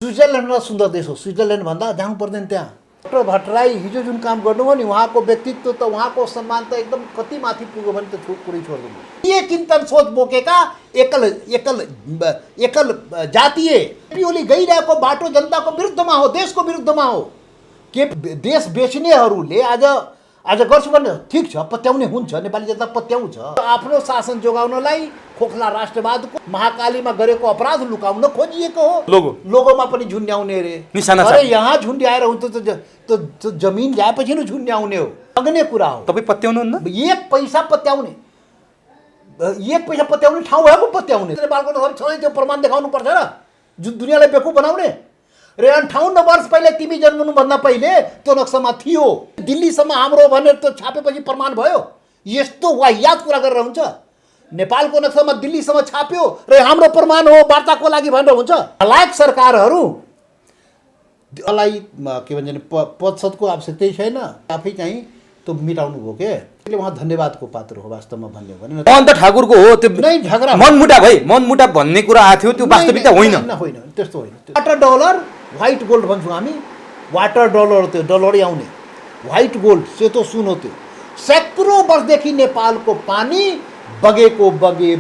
Switzerland सुन्दर देश हो, स्विजरल्यान्डभन्दा जानु पर्दैन त्यहाँ। डाक्टर भट्टराई हिजो जुन काम गर्नुभयो नि, उहाँको व्यक्तित्व त, उहाँको सम्मान त एकदम कति माथि पुग्यो भने त पुरै छोडिदिनु। ये चिन्तन सोच बोकेका एकल एकल एकल जातीय ओली गइरहेको बाटो जनताको विरुद्धमा हो, देशको विरुद्धमा हो। के देश बेच्नेहरूले आज गर्छु भने ठिक छ, पत्याउने हुन्छ, नेपाली जनता पत्याउँछ। आफ्नो शासन जोगाउनलाई खोखला राष्ट्रवादको महाकालीमा गरेको अपराध लुकाउन खोजिएको हो। लोगोमा पनि झुन्ड्याउने रे, अरे यहाँ झुन्ड्याएर हुन्छ त जमिन ल्याएपछि नै झुन्ड्याउने हो, अग्ने कुरा हो। तपाईँ पत्याउनुहुन्न? एक पैसा पत्याउने ठाउँ भएको पत्याउने। नेपालको नक्सा छँदै त्यो प्रमाण देखाउनु पर्छ र, जुन दुनियाँलाई बेकु बनाउने। र 58 वर्ष पहिले तिमी जन्मनुभन्दा पहिले त्यो नक्सामा थियो। दिल्लीसम्म हाम्रो भनेर त्यो छापेपछि प्रमाण भयो। यस्तो वाहियात कुरा गरेर हुन्छ? नेपालको नक्सामा दिल्लीसम्म छाप्यो र हाम्रो प्रमाण हो, वार्ताको लागि भनेर हुन्छ? लायक सरकारहरूलाई के भन्छ नि, पदको आवश्यकतै छैन, आफै चाहिँ त्यो मिटाउनु भयो के। त्यसले उहाँ धन्यवादको पात्र हो वास्तवमा भन्ने हो भने। महन्त ठाकुरको हो त्यो नै झगडा, मनमुटाव भन्ने कुरा आएको थियो, त्यो वास्तविकता होइन। त्यस्तो होइन। वाटर डलर व्हाइट गोल्ड भन्छौँ हामी, वाटर डलर, त्यो डलरै आउने व्हाइट गोल्ड, सेतो सुन हो त्यो। सैकड़ों वर्षदेखि नेपालको पानी बगेको बगे,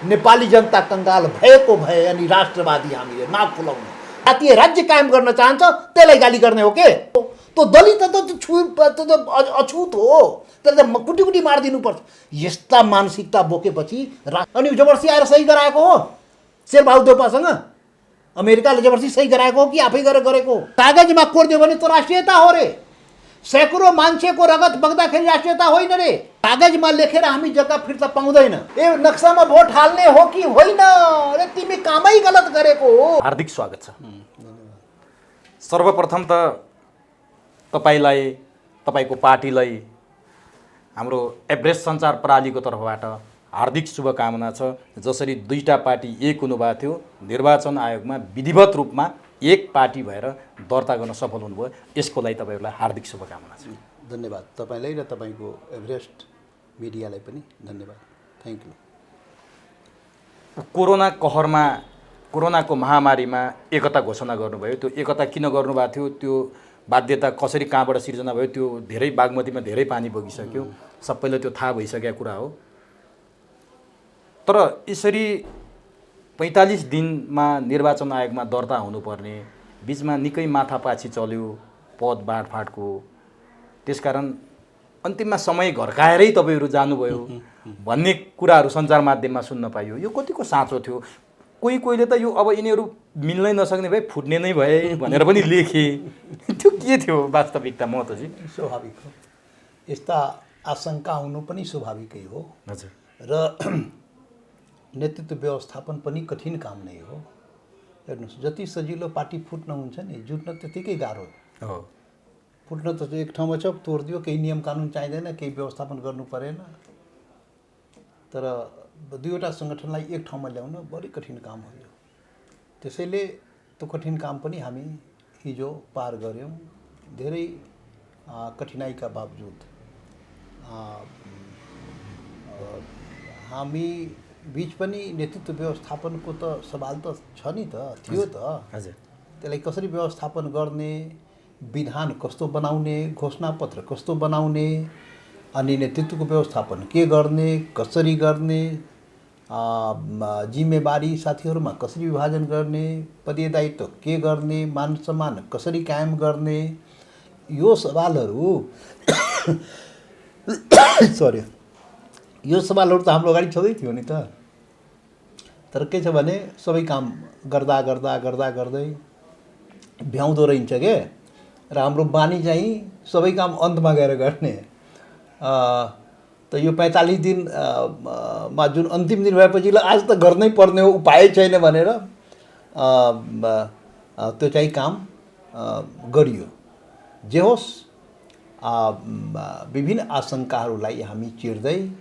नेपाली जनता कङ्गाल भएको भए, अनि राष्ट्रवादी हामीले नाक फुलाउने जातीय राज्य कायम गर्न चाहन्छ, त्यसलाई गाली गर्ने हो के? त्यो दलित त अछुत हो, त्यसलाई त कुटी कुटी मारिदिनुपर्छ। यस्ता मानसिकता बोकेपछि अनि जबरजस्ती आएर सही गराएको हो शेरबहादुर देउपासँग। अमेरिकाले जबरजस्ती सही गराएको हो कि आफै गरेको हो? कागजमा कोरिदियो भने त राष्ट्रियता हो रे। सैकड़ों मान्छेको रगत बग्दाखेरि राष्ट्रियता होइन रे। कागजमा लेखेर हामी जग्गा फिर्ता पाउँदैन। ए नक्सामा भोट हाल्ने हो कि होइन? अरे तिमी कामै गलत गरेको हो। हार्दिक स्वागत छ। सर्वप्रथम त तपाईलाई, तपाईको पार्टीलाई हाम्रो एभरेस्ट सञ्चार प्रणालीको तर्फबाट हार्दिक शुभकामना छ। जसरी दुईटा पार्टी एक हुनुभएको थियो, निर्वाचन आयोगमा विधिवत रूपमा एक पार्टी भएर दर्ता गर्न सफल हुनुभयो, यसको लागि तपाईहरूलाई हार्दिक शुभकामना छ। धन्यवाद तपाईलाई र तपाईको एभरेस्ट मिडियालाई पनि धन्यवाद। Thank you. कोरोना कहरमा, कोरोनाको महामारीमा एकता घोषणा गर्नुभयो। त्यो एकता किन गर्नुभएको थियो, त्यो बाध्यता कसरी कहाँबाट सिर्जना भयो, त्यो धेरै बागमतीमा धेरै पानी बगिसक्यो, सबैलाई त्यो थाहा भइसकेको कुरा हो। तर यसरी 45 दिनमा निर्वाचन आयोगमा दर्ता हुनुपर्ने, बिचमा निकै माथापाछी चल्यो पद बाँडफाँडको, त्यसकारण अन्तिममा समय घर्काएरै तपाईँहरू जानुभयो भन्ने कुराहरू सञ्चार माध्यममा सुन्न पाइयो। यो कतिको साँचो थियो? कोहीले त यो अब यिनीहरू मिल्नै नसक्ने भए फुट्ने नै भए भनेर पनि लेखे, त्यो के थियो वास्तविकता महतोजी? स्वाभाविक हो, यस्ता आशंका हुनु पनि स्वाभाविकै हो। हजुर। र नेतृत्व व्यवस्थापन पनि कठिन काम नै हो। हेर्नुहोस्, जति सजिलो पार्टी फुट्न हुन्छ नि, जुट्न त्यतिकै गाह्रो हो। फुट्न त एक ठाउँमा छ, तोडिदियो, केही नियम कानुन चाहिँदैन, केही व्यवस्थापन गर्नु परेन। तर दुईवटा सङ्गठनलाई एक ठाउँमा ल्याउन बढी कठिन काम हो यो। त्यसैले त्यो कठिन काम पनि हामी हिजो पार गऱ्यौँ, धेरै कठिनाइका बावजुद। हामी बीच पनि नेतृत्व व्यवस्थापनको त सवाल त छ नि त, थियो त। हजुर। त्यसलाई कसरी व्यवस्थापन गर्ने, विधान कस्तो बनाउने, घोषणापत्र कस्तो बनाउने, अनि नेतृत्वको व्यवस्थापन के गर्ने, कसरी गर्ने, जिम्मेवारी साथीहरूमा कसरी विभाजन गर्ने, पदीय दायित्व के गर्ने, मान सम्मान कसरी कायम गर्ने, यो सवालहरू सरी, यो सवालहरू त हाम्रो अगाडि छँदै थियो नि त। तर के छ भने सबै काम गर्दै भ्याउँदो रहन्छ के। र हाम्रो बानी चाहिँ सबै काम अन्तमा गएर गर्ने। त यो 45 दिन मा जुन अन्तिम दिन भएपछि ल आज त गर्नै पर्ने हो, उपाय छैन भनेर त्यो चाहिँ काम गरियो। जे होस्, विभिन्न आशंकाहरूलाई हामी चिर्दै,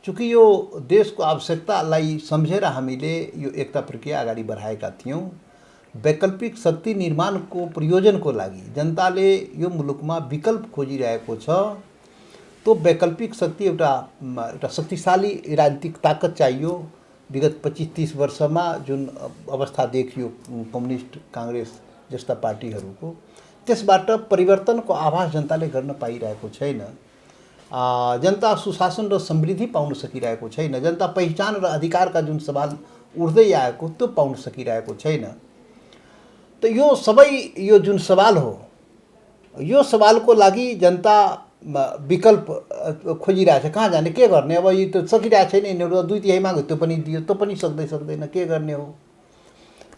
चूँकि यो देशको आवश्यकतालाई सम्झेर हामीले यो एकता प्रक्रिया अगाडि बढाएका थियौँ। वैकल्पिक शक्ति निर्माणको प्रयोजनको लागि जनताले यो मुलुकमा विकल्प खोजिरहेको छ। त्यो वैकल्पिक शक्ति एउटा शक्तिशाली राजनीतिक ताकत चाहियो, विगत 25-30 वर्षमा जुन अवस्था देखियो कम्युनिस्ट काङ्ग्रेस जस्ता पार्टीहरूको, त्यसबाट परिवर्तनको आभास जनताले गर्न पाइरहेको छैन। जनता सुशासन र समृद्धि पाउन सकिरहेको छैन। जनता पहिचान र अधिकारका जुन सवाल उठ्दै आएको त्यो पाउन सकिरहेको छैन। त यो सबै यो जुन सवाल हो, यो सवालको लागि जनता विकल्प खोजिरहेछ। कहाँ जाने, के गर्ने? अब यो त सकिरहेको छैन, यिनीहरू 2/3 माग्यो त्यो पनि दियो, त्यो पनि सक्दैन, के गर्ने हो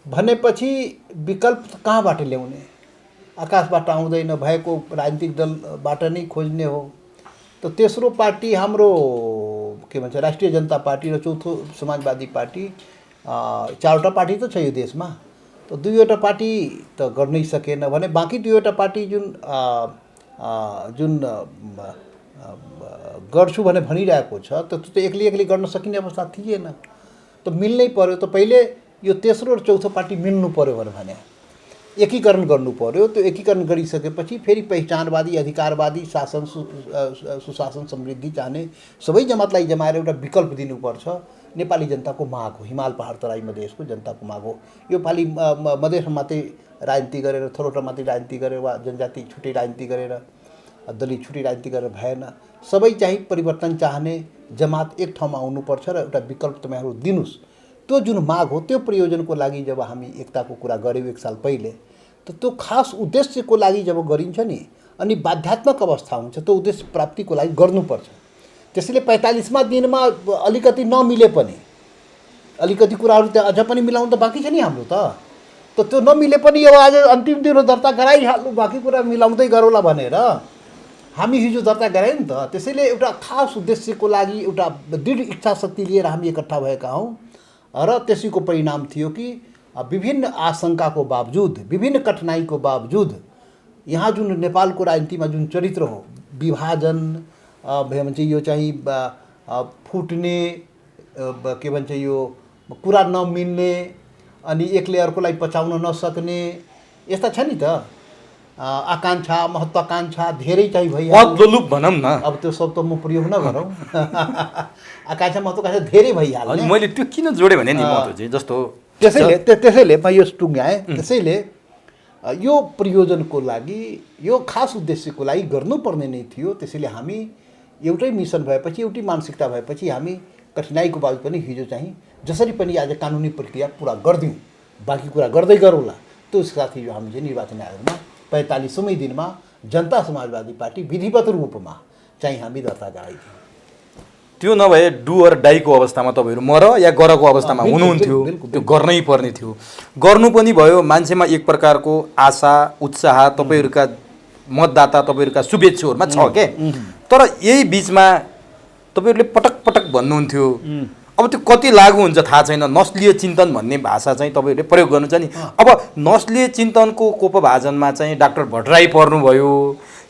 भनेपछि विकल्प कहाँबाट ल्याउने? आकाशबाट आउँदैन, भएको राजनीतिक दलबाट नै खोज्ने हो। त तेस्रो पार्टी हाम्रो के भन्छ राष्ट्रिय जनता पार्टी र चौथो समाजवादी पार्टी, 4वटा पार्टी त छ यो देशमा। त 2वटा पार्टी त गर्नै सकेन भने बाँकी 2वटा पार्टी जुन गर्छु भने भनिरहेको छ, त एक्लै गर्न सकिने अवस्था थिएन। त मिल्नै पर्यो। त पहिले यो तेस्रो र चौथो पार्टी मिल्नु पर्यो भने एकीकरण गर्नु पर्यो। त्यो एकीकरण गरिसकेपछि फेरि पहिचानवादी, अधिकारवादी, शासन सुशासन समृद्धि चाहने सबै जमातलाई जमाएर एउटा विकल्प दिनुपर्छ। नेपाली जनताको माग हो, हिमाल पहाड तराई मधेसको जनताको माग हो। यो पालि मधेसमा मात्रै राजनीति गरेर, थोरौटा मात्रै राजनीति गरेर वा जनजाति छुट्टै राजनीति गरेर, दलित छुट्टै राजनीति गरेर भएन। सबै चाहिँ परिवर्तन चाहने जमात एक ठाउँमा आउनुपर्छ र एउटा विकल्प तपाईँहरू दिनुहोस्। त्यो जुन माग हो, त्यो प्रयोजनको लागि जब हामी एकताको कुरा गऱ्यौँ 1 साल पहिले, त त्यो खास उद्देश्यको लागि जब गरिन्छ नि, अनि बाध्यात्मक अवस्था हुन्छ, त्यो उद्देश्य प्राप्तिको लागि गर्नुपर्छ। त्यसैले 45मा दिनमा अलिकति नमिले पनि, अलिकति कुराहरू त्यहाँ अझ पनि मिलाउनु त बाँकी छ नि हाम्रो त त्यो नमिले पनि अब आज अन्तिम दिन दर्ता गराइहाल्नु, बाँकी कुरा मिलाउँदै गरौँला भनेर हामी हिजो दर्ता गरायौँ नि त। त्यसैले एउटा खास उद्देश्यको लागि एउटा दृढ इच्छा शक्ति लिएर हामी एकट्ठा भएका हौँ र त्यसैको परिणाम थियो कि विभिन्न आशंकाको बावजुद, विभिन्न कठिनाइको बावजुद यहाँ जुन नेपालको राजनीतिमा जुन चरित्र हो, विभाजन भन्छ यो चाहिँ फुट्ने, के भन्छ यो कुरा नमिल्ने, अनि एकले अर्कोलाई पचाउन नसक्ने, यस्ता छ नि त आकाङ्क्षा, महत्त्वाकाङ्क्षा धेरै चाहिँ भइहाल्यो भनौँ न। अब त्यो शब्द म प्रयोग नगरौँ। आकाङ्क्षा महत्त्वाकाङ्क्षा धेरै भइहाल्यो। मैले त्यो किन जोडेँ भने नि म चाहिँ जस्तो त्यसैले म यो टुङ्ग्याएँ। त्यसैले यो प्रयोजनको लागि, यो खास उद्देश्यको लागि गर्नुपर्ने नै थियो। त्यसैले हामी एउटै मिसन भएपछि, एउटै मानसिकता भएपछि हामी कठिनाइको बावजुद पनि हिजो चाहिँ जसरी पनि आज कानुनी प्रक्रिया पुरा गरिदिउँ, बाँकी कुरा गर्दै गरौँला। त्यो साथ हिजो हामी चाहिँ निर्वाचन आयोगमा 45औँ दिनमा जनता समाजवादी पार्टी विधिवत रूपमा चाहिँ हामी दर्ता गराइदियौँ। त्यो नभए डु अर डाईको अवस्थामा तपाईँहरू मर या गरको अवस्थामा हुनुहुन्थ्यो। त्यो गर्नै पर्ने थियो, गर्नु पनि भयो। मान्छेमा एक प्रकारको आशा, उत्साह तपाईँहरूका मतदाता, तपाईँहरूका शुभेच्छुहरूमा छ के। तर यही बिचमा तपाईँहरूले पटक पटक भन्नुहुन्थ्यो, अब त्यो कति लागु हुन्छ थाहा छैन, नस्लीय चिन्तन भन्ने भाषा चाहिँ तपाईँहरूले प्रयोग गर्नुहुन्छ नि। अब नस्लीय चिन्तनको कोपभाजनमा चाहिँ डाक्टर भट्टराई पर्नुभयो,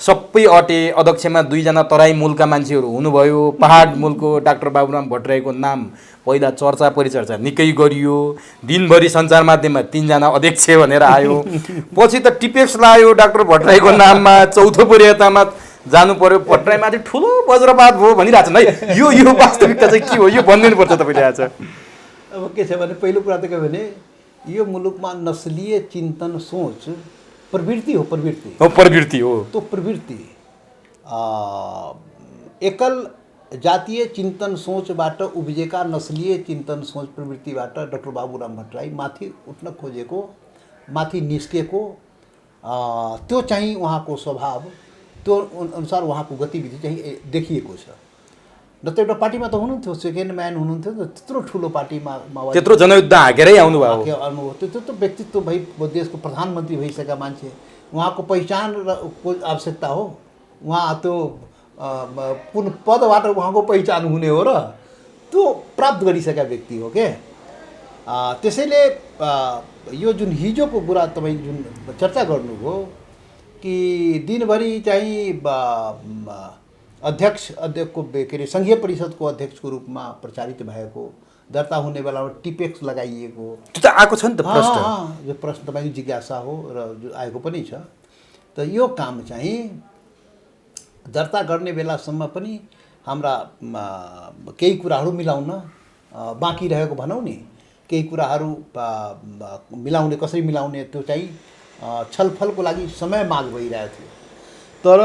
सबै अटे, अध्यक्षमा 2 जना तराई मूलका मान्छेहरू हुनुभयो। पहाड मूलको डाक्टर बाबुराम भट्टराईको नाम पहिला चर्चा परिचर्चा निकै गरियो, दिनभरि सञ्चार माध्यममा 3 जना अध्यक्ष भनेर आयो। पछि त टिपेक्स लायो डाक्टर भट्टराईको नाममा, चौथो परियतामा जानु पर्यो, भट्टराईमाथि ठुलो वज्रपात भयो भनिरहेको छ है। यो वास्तविकता चाहिँ के हो, यो भनिदिनु पर्छ तपाईँले आज। अब के छ भने पहिलो कुरा त के भने यो मुलुकमा नस्लीय चिन्तन सोच प्रवृत्ति हो, प्रवृत्ति हो। तो प्रवृत्ति एकल जातीय चिन्तन सोचबाट उब्जेका नस्लीय चिन्तन सोच प्रवृत्तिबाट डाक्टर बाबुराम भट्टराई माथि उठ्न खोजेको, माथि निस्केको, त्यो चाहिँ उहाँको स्वभाव, त्यो अनुसार उहाँको गतिविधि चाहिँ देखिएको छ। न त एउटा पार्टीमा त हुनुहुन्थ्यो, सेकेन्ड म्यान हुनुहुन्थ्यो, त्यत्रो ठुलो पार्टीमा त्यत्रो जनयुद्ध हाँकेरै आउनुभयो। त्यो त व्यक्तित्व भई देशको प्रधानमन्त्री भइसकेका मान्छे, उहाँको पहिचान को आवश्यकता हो। उहाँ त्यो कुन पदबाट उहाँको पहिचान हुने हो र त्यो प्राप्त गरिसकेका व्यक्ति हो के। त्यसैले यो जुन हिजोको कुरा तपाईँ जुन चर्चा गर्नुभयो कि दिनभरि चाहिँ अध्यक्षको के अरे सङ्घीय परिषदको अध्यक्षको रूपमा प्रचारित भएको, दर्ता हुने बेलामा टिपेक्स लगाइएको, त्यो त आएको छ नि त प्रश्न। यो प्रश्न तपाईँको जिज्ञासा हो र जो आएको पनि छ। त यो काम चाहिँ दर्ता गर्ने बेलासम्म पनि हाम्रा केही कुराहरू मिलाउन बाँकी रहेको भनौँ नि केही कुराहरू मिलाउने कसरी मिलाउने त्यो चाहिँ छलफलको लागि समय माग भइरहेको थियो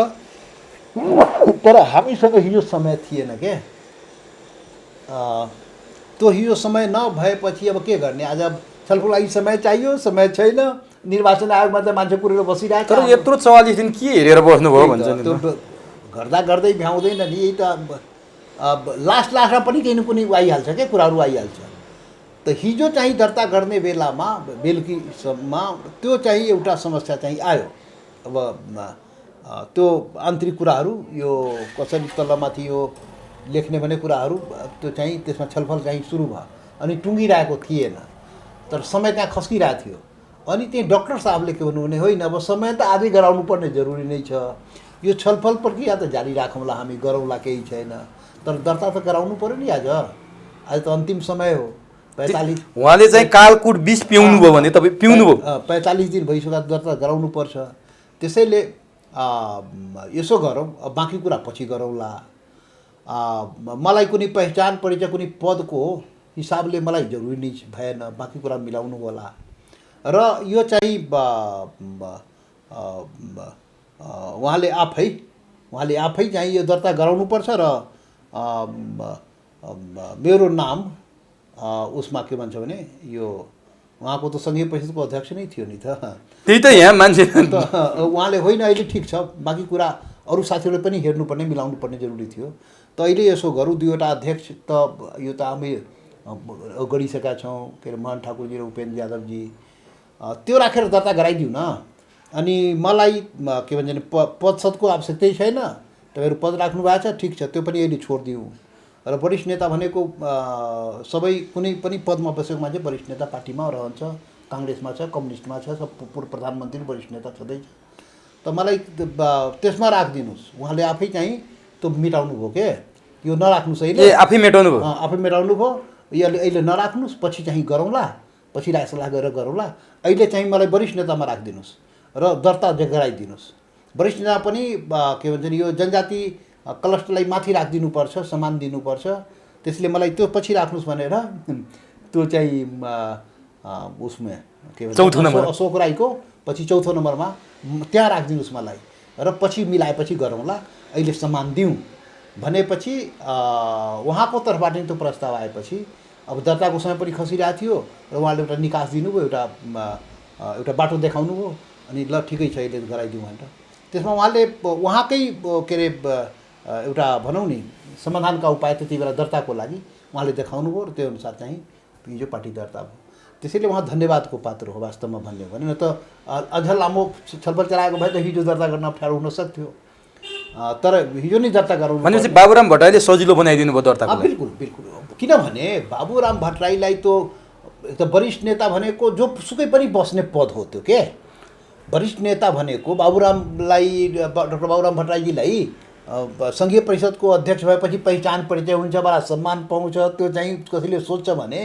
तर हामीसँग हिजो समय थिएन के त्यो हिजो समय नभएपछि अब के गर्ने आज छलफल लागि समय चाहियो समय छैन निर्वाचन आयोगमा त मान्छे पुरेर बसिरहेको तर यत्रो 44 दिन के हेरेर बस्नुभयो भन्छ नि त्यो गर्दा गर्दै भ्याउँदैन नि यही त अब लास्टमा पनि केही न कुनै आइहाल्छ क्या कुराहरू आइहाल्छ त हिजो चाहिँ दर्ता गर्ने बेलामा बेलुकीसम्म त्यो चाहिँ एउटा समस्या चाहिँ आयो अब त्यो आन्तरिक कुराहरू यो कसरी तलमाथि यो लेख्ने भन्ने कुराहरू त्यो चाहिँ त्यसमा छलफल चाहिँ सुरु भयो अनि टुङ्गिरहेको थिएन तर समय त्यहाँ खस्किरहेको थियो अनि त्यही डाक्टर साहबले के भन्नु भने होइन अब समय त आजै गराउनु पर्ने जरुरी नै छ यो छलफल प्रक्रिया त जारी राखौँला हामी गरौँला केही छैन तर दर्ता त गराउनु पऱ्यो नि आज त अन्तिम समय हो 45 उहाँले चाहिँ कालकुट विष पिउनु भयो भने तपाईँ पिउनु भयो 45 दिन भइसक्दा दर्ता गराउनु पर्छ त्यसैले यसो गरौँ बाँकी कुरा पछि गरौँला मलाई कुनै पहिचान परिचय कुनै पदको हिसाबले मलाई जरुरी नै भएन बाँकी कुरा मिलाउनु होला र यो चाहिँ उहाँले आफै चाहिँ यो दर्ता गराउनुपर्छ र मेरो नाम उसमा के भन्छ भने यो उहाँको त सङ्घीय परिषदको अध्यक्ष नै थियो नि त त्यही त यहाँ मान्छे त उहाँले होइन अहिले ठिक छ बाँकी कुरा अरू साथीहरूले पनि हेर्नुपर्ने मिलाउनु पर्ने जरुरी थियो त अहिले यसो गरौँ दुईवटा अध्यक्ष त यो त हामी गरिसकेका छौँ के अरे मोहन ठाकुरजी र उपेन्द्र यादवजी त्यो राखेर दर्ता गराइदिउँ न अनि मलाई के भन्छ भने पदको आवश्यकतै छैन तपाईँहरू पद राख्नु भएको छ ठिक छ त्यो पनि अहिले छोडिदिउँ र वरिष्ठ नेता भनेको सबै कुनै पनि पदमा बसेको मान्छे वरिष्ठ नेता पार्टीमा रहन्छ काङ्ग्रेसमा छ कम्युनिस्टमा छ सब पूर्व प्रधानमन्त्री वरिष्ठ नेता छँदैछ त मलाई त्यसमा राखिदिनुहोस् उहाँले आफै चाहिँ त्यो मेटाउनु भयो के यो नराख्नुहोस् अहिले आफै मेटाउनु भयो आफै मेटाउनु भयो यो अहिले नराख्नुहोस् पछि चाहिँ गरौँला पछि राय सल्लाह गरेर गरौँला अहिले चाहिँ मलाई वरिष्ठ नेतामा राखिदिनुहोस् र दर्ता गराइदिनुहोस् वरिष्ठ नेता पनि के भन्छ नि यो जनजाति क्लस्टरलाई माथि राखिदिनुपर्छ सम्मान दिनुपर्छ त्यसले मलाई त्यो पछि राख्नुहोस् भनेर त्यो चाहिँ उसमा के भन्छ चौथो नम्बर अशोक राईको पछि चौथो नम्बरमा त्यहाँ राखिदिनुहोस् मलाई र पछि मिलाएपछि गरौँला अहिले सम्मान दिउँ भनेपछि उहाँको तर्फबाट नि त्यो प्रस्ताव आएपछि अब दर्ताको समय पनि खसिरहेको थियो र उहाँले एउटा निकास दिनुभयो एउटा बाटो देखाउनु भयो अनि ल ठिकै छ अहिले गराइदिउँ भनेर त्यसमा उहाँले उहाँकै के अरे एउटा भनौँ नि समाधानका उपाय त्यति बेला दर्ताको लागि उहाँले देखाउनु भयो र त्यो अनुसार चाहिँ हिजो पार्टी दर्ता भयो त्यसैले उहाँ धन्यवादको पात्र हो वास्तवमा भन्यो भने न त अझ लामो छलफल चलाएको भए त हिजो दर्ता गर्न अप्ठ्यारो हुन सक्थ्यो तर हिजो नै दर्ता गराउनु भनेपछि बाबुराम भट्टराईले सजिलो बनाइदिनु भयो दर्ताको लागि बिल्कुल बिल्कुल किनभने बाबुराम भट्टराईलाई त वरिष्ठ नेता भनेको जो सुकै पनि बस्ने पद हो त्यो के वरिष्ठ नेता भनेको बाबुरामलाई डाक्टर बाबुराम भट्टराईजीलाई सङ्घीय परिषदको अध्यक्ष भएपछि पहिचान परिचय हुन्छ बडा सम्मान पाउँछ त्यो चाहिँ कसैले सोच्छ भने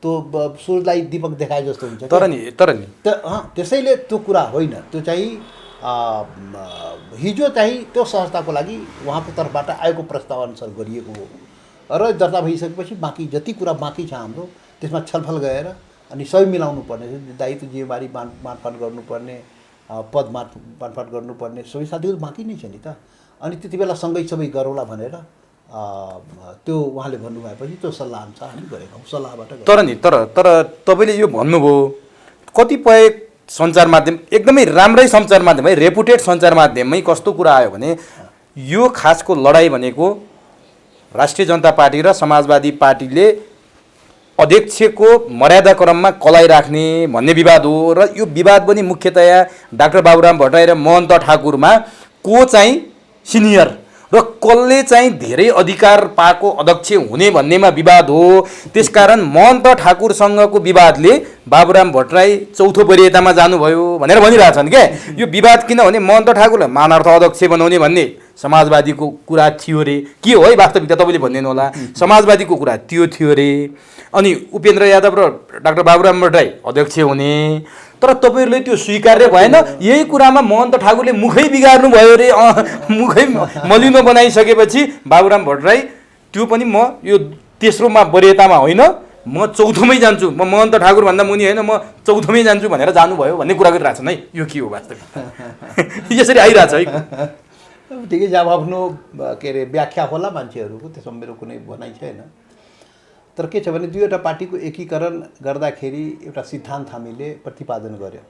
त्यो सूर्यलाई दीपक देखाए जस्तो हुन्छ तर नि त्यसैले त्यो कुरा होइन त्यो चाहिँ हिजो चाहिँ त्यो संस्थाको लागि उहाँको तर्फबाट आएको प्रस्ताव अनुसार गरिएको हो र दर्ता भइसकेपछि बाँकी जति कुरा बाँकी छ हाम्रो त्यसमा छलफल गएर अनि सबै मिलाउनु पर्ने दायित्व जिम्मेवारी बाँडफाँड गर्नुपर्ने पद बाँडफाँड गर्नुपर्ने सबै साथीहरू बाँकी नै छ नि त अनि त्यति बेला सँगै सबै गरौँला भनेर त्यो उहाँले भन्नुभएपछि त्यो सल्लाह अनुसार हामी गरेका हौँ सल्लाहबाट तर तपाईँले यो भन्नुभयो कतिपय सञ्चार माध्यम एकदमै राम्रै सञ्चार माध्यम है रेपुटेड सञ्चार माध्यममै कस्तो कुरा आयो भने यो खासको लडाइँ भनेको राष्ट्रिय जनता पार्टी र समाजवादी पार्टीले अध्यक्षको मर्यादा क्रममा कलाई राख्ने भन्ने विवाद हो र यो विवाद पनि मुख्यतया डाक्टर बाबुराम भट्टराई र महन्त ठाकुरमा को चाहिँ सिनियर र कसले चाहिँ धेरै अधिकार पाएको अध्यक्ष हुने भन्नेमा विवाद हो त्यसकारण महन्त ठाकुरसँगको विवादले बाबुराम भट्टराई चौथो वरियतामा जानुभयो भनेर भनिरहेछन् क्या यो विवाद किनभने महन्त ठाकुरलाई मानार्थ अध्यक्ष बनाउने भन्ने समाजवादीको कुरा थियो रे के हो है वास्तविकता तपाईँले भनिदिनु होला समाजवादीको कुरा त्यो थियो रे अनि उपेन्द्र यादव र डाक्टर बाबुराम भट्टराई अध्यक्ष हुने तर तपाईँहरूले त्यो स्वीकार्य भएन यही कुरामा महन्त ठाकुरले मुखै बिगार्नु भयो रे मुखै मलिनो बनाइसकेपछि बाबुराम भट्टराई त्यो पनि म यो तेस्रोमा वरियतामा होइन म चौथोमै जान्छु, म महन्त ठाकुरभन्दा मुनि होइन, म चौथोमै जान्छु भनेर जानुभयो भन्ने कुरा गरिरहेछन् है। यो के हो वास्तविकता? यसरी आइरहेछ है। ठिकै छ, अब आफ्नो के अरे व्याख्या होला मान्छेहरूको, त्यसमा मेरो कुनै भनाइ छैन। तर के छ भने दुईवटा पार्टीको एकीकरण गर्दाखेरि एउटा सिद्धान्त हामीले प्रतिपादन गऱ्यौँ।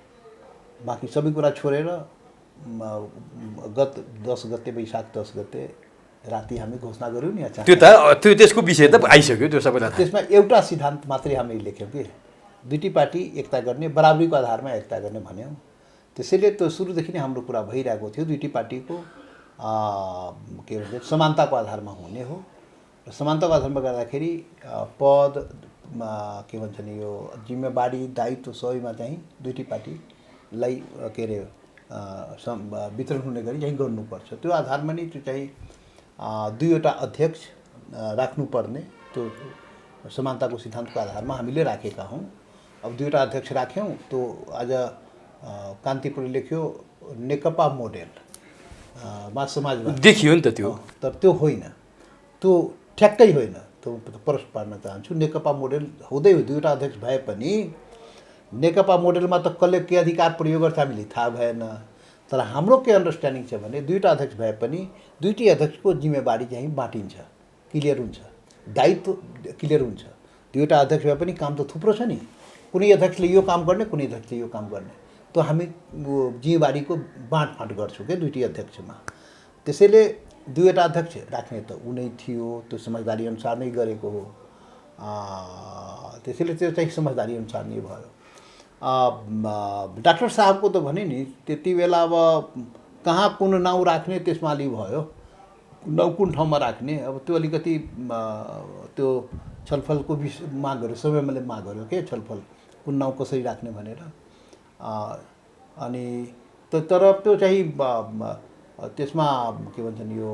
बाँकी सबै कुरा छोडेर गत 10 गते, वैशाख 10 गते राति हामी घोषणा गऱ्यौँ नि अचानक। त्यसको विषय त आइसक्यो, त्यो सबैलाई थाहा। त्यसमा एउटा सिद्धान्त मात्रै हामीले लेख्यौँ कि दुईटी पार्टी एकता गर्ने, बराबरीको आधारमा एकता गर्ने भन्यौँ। त्यसैले त्यो सुरुदेखि नै हाम्रो कुरा भइरहेको थियो, दुईटी पार्टीको के भन्छ समानताको आधारमा हुने हो। र समानताको आधारमा गर्दाखेरि पद के भन्छ नि यो जिम्मेवारी दायित्व सबैमा चाहिँ दुईटी पार्टीलाई के अरे वितरण हुने गरी चाहिँ गर्नुपर्छ। त्यो आधारमा नै त्यो चाहिँ दुईवटा अध्यक्ष राख्नुपर्ने, त्यो समानताको सिद्धान्तको आधारमा हामीले राखेका हौँ। अब दुईवटा अध्यक्ष राख्यौँ। त्यो आज कान्तिपुरले लेख्यो नेकपा मोडेल समाजवादी देखियो नि त त्यो। तर त्यो होइन, त्यो ठ्याक्कै होइन। त्यो प्रश्न पार्न चाहन्छु, नेकपा मोडेल हुँदै हो। दुईवटा अध्यक्ष भए पनि नेकपा मोडेलमा त कसले के अधिकार प्रयोग गर्छ हामीले थाहा भएन। तर हाम्रो के अन्डरस्ट्यान्डिङ छ भने दुईवटा अध्यक्ष भए पनि दुईटी अध्यक्षको जिम्मेवारी चाहिँ बाँटिन्छ, क्लियर हुन्छ, दायित्व क्लियर हुन्छ। दुईवटा अध्यक्ष भए पनि काम त थुप्रो छ नि। कुनै अध्यक्षले यो काम गर्ने, कुनै अध्यक्षले यो काम गर्ने, त्यो हामी जिम्मेवारीको बाँडफाँड गर्छौँ क्या दुईटी अध्यक्षमा। त्यसैले दुईवटा अध्यक्ष राख्ने त ऊ नै थियो, त्यो समझदारी अनुसार नै गरेको हो। त्यसैले त्यो चाहिँ समझदारी अनुसार नै भयो। डाक्टर साहबको त भने नि त्यति बेला अब कहाँ कुन नाउँ राख्ने त्यसमा अलि भयो, नाउँ कुन ठाउँमा राख्ने, अब त्यो अलिकति त्यो छलफलको माग गर्यो, सबैले माग गर्यो के छलफल कुन नाउँ कसरी राख्ने भनेर। अनि तर त्यो चाहिँ त्यसमा के भन्छन् यो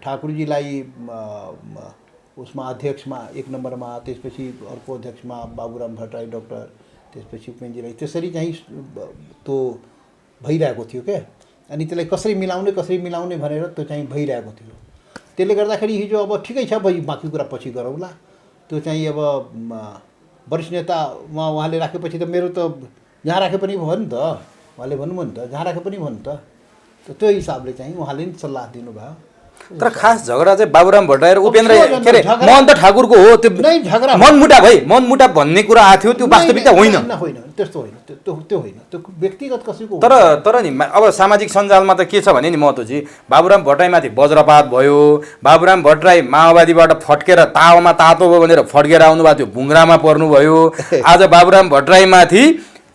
ठाकुरजीलाई उसमा अध्यक्षमा 1 नम्बरमा, त्यसपछि अर्को अध्यक्षमा बाबुराम भट्टराई डाक्टर, त्यसपछि उपेन्द्र राई, त्यसरी चाहिँ त्यो भइरहेको थियो क्या। अनि त्यसलाई कसरी मिलाउने भनेर त्यो चाहिँ भइरहेको थियो। त्यसले गर्दाखेरि हिजो अब ठिकै छ, बाँकी कुरा पछि गरौँला। त्यो चाहिँ अब वरिष्ठ नेतामा उहाँले राखेपछि त मेरो त जहाँ राखे पनि भयो नि त, उहाँले भन्नुभयो नि त, जहाँ राखे पनि भयो नि त। त्यो हिसाबले चाहिँ उहाँले नि सल्लाह दिनुभयो। तर खास झगडा चाहिँ बाबुराम भट्टराई र उपेन्द्र के अरे महन्त ठाकुरको हो। त्यो मनमुटाव है, मनमुटाव भन्ने कुरा आएको थियो, त्यो वास्तविकता होइन। होइन त्यस्तो होइन, त्यो होइन, त्यो व्यक्तिगत कसैको। तर नि अब सामाजिक सञ्जालमा त के छ भने नि महतोजी, बाबुराम भट्टराईमाथि वज्रपात भयो, बाबुराम भट्टराई माओवादीबाट फट्केर तावामा तातो भयो भनेर फड्केर आउनुभएको थियो, भुङ्रामा पर्नुभयो। आज बाबुराम भट्टराईमाथि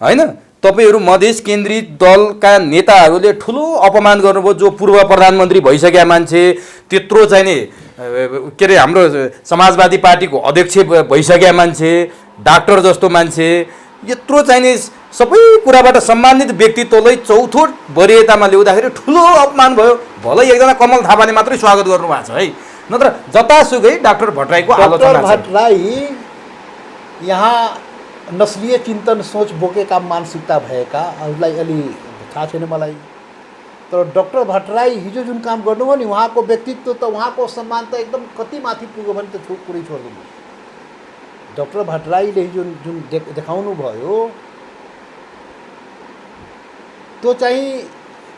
होइन तपाईहरू मधेस केन्द्रित दलका नेताहरूले ठुलो अपमान गर्नुभयो। जो पूर्व प्रधानमन्त्री भइसकेका मान्छे, त्यत्रो चाहिँ नि के अरे हाम्रो समाजवादी पार्टीको अध्यक्ष भइसकेका मान्छे, डाक्टर जस्तो मान्छे, यत्रो चाहिँ नि सबै कुराबाट सम्मानित व्यक्तित्वलाई चौथो वरियतामा ल्याउँदाखेरि ठुलो अपमान भयो। भलै एकजना कमल थापाले मात्रै स्वागत गर्नुभएको छ है, नत्र जतासुकै डाक्टर भट्टराईको आलोचना छ। भट्टराई यहाँ नस्लीय चिन्तन सोच बोकेका मानसिकता भएकाहरूलाई अलि थाहा छैन मलाई। तर डाक्टर भट्टराई हिजो जुन काम गर्नुभयो नि, उहाँको व्यक्तित्व त, उहाँको सम्मान त एकदम कति माथि पुग्यो भने त पुरै छोडिदिनु। डाक्टर भट्टराईले हिजो जुन देखाउनु भयो त्यो चाहिँ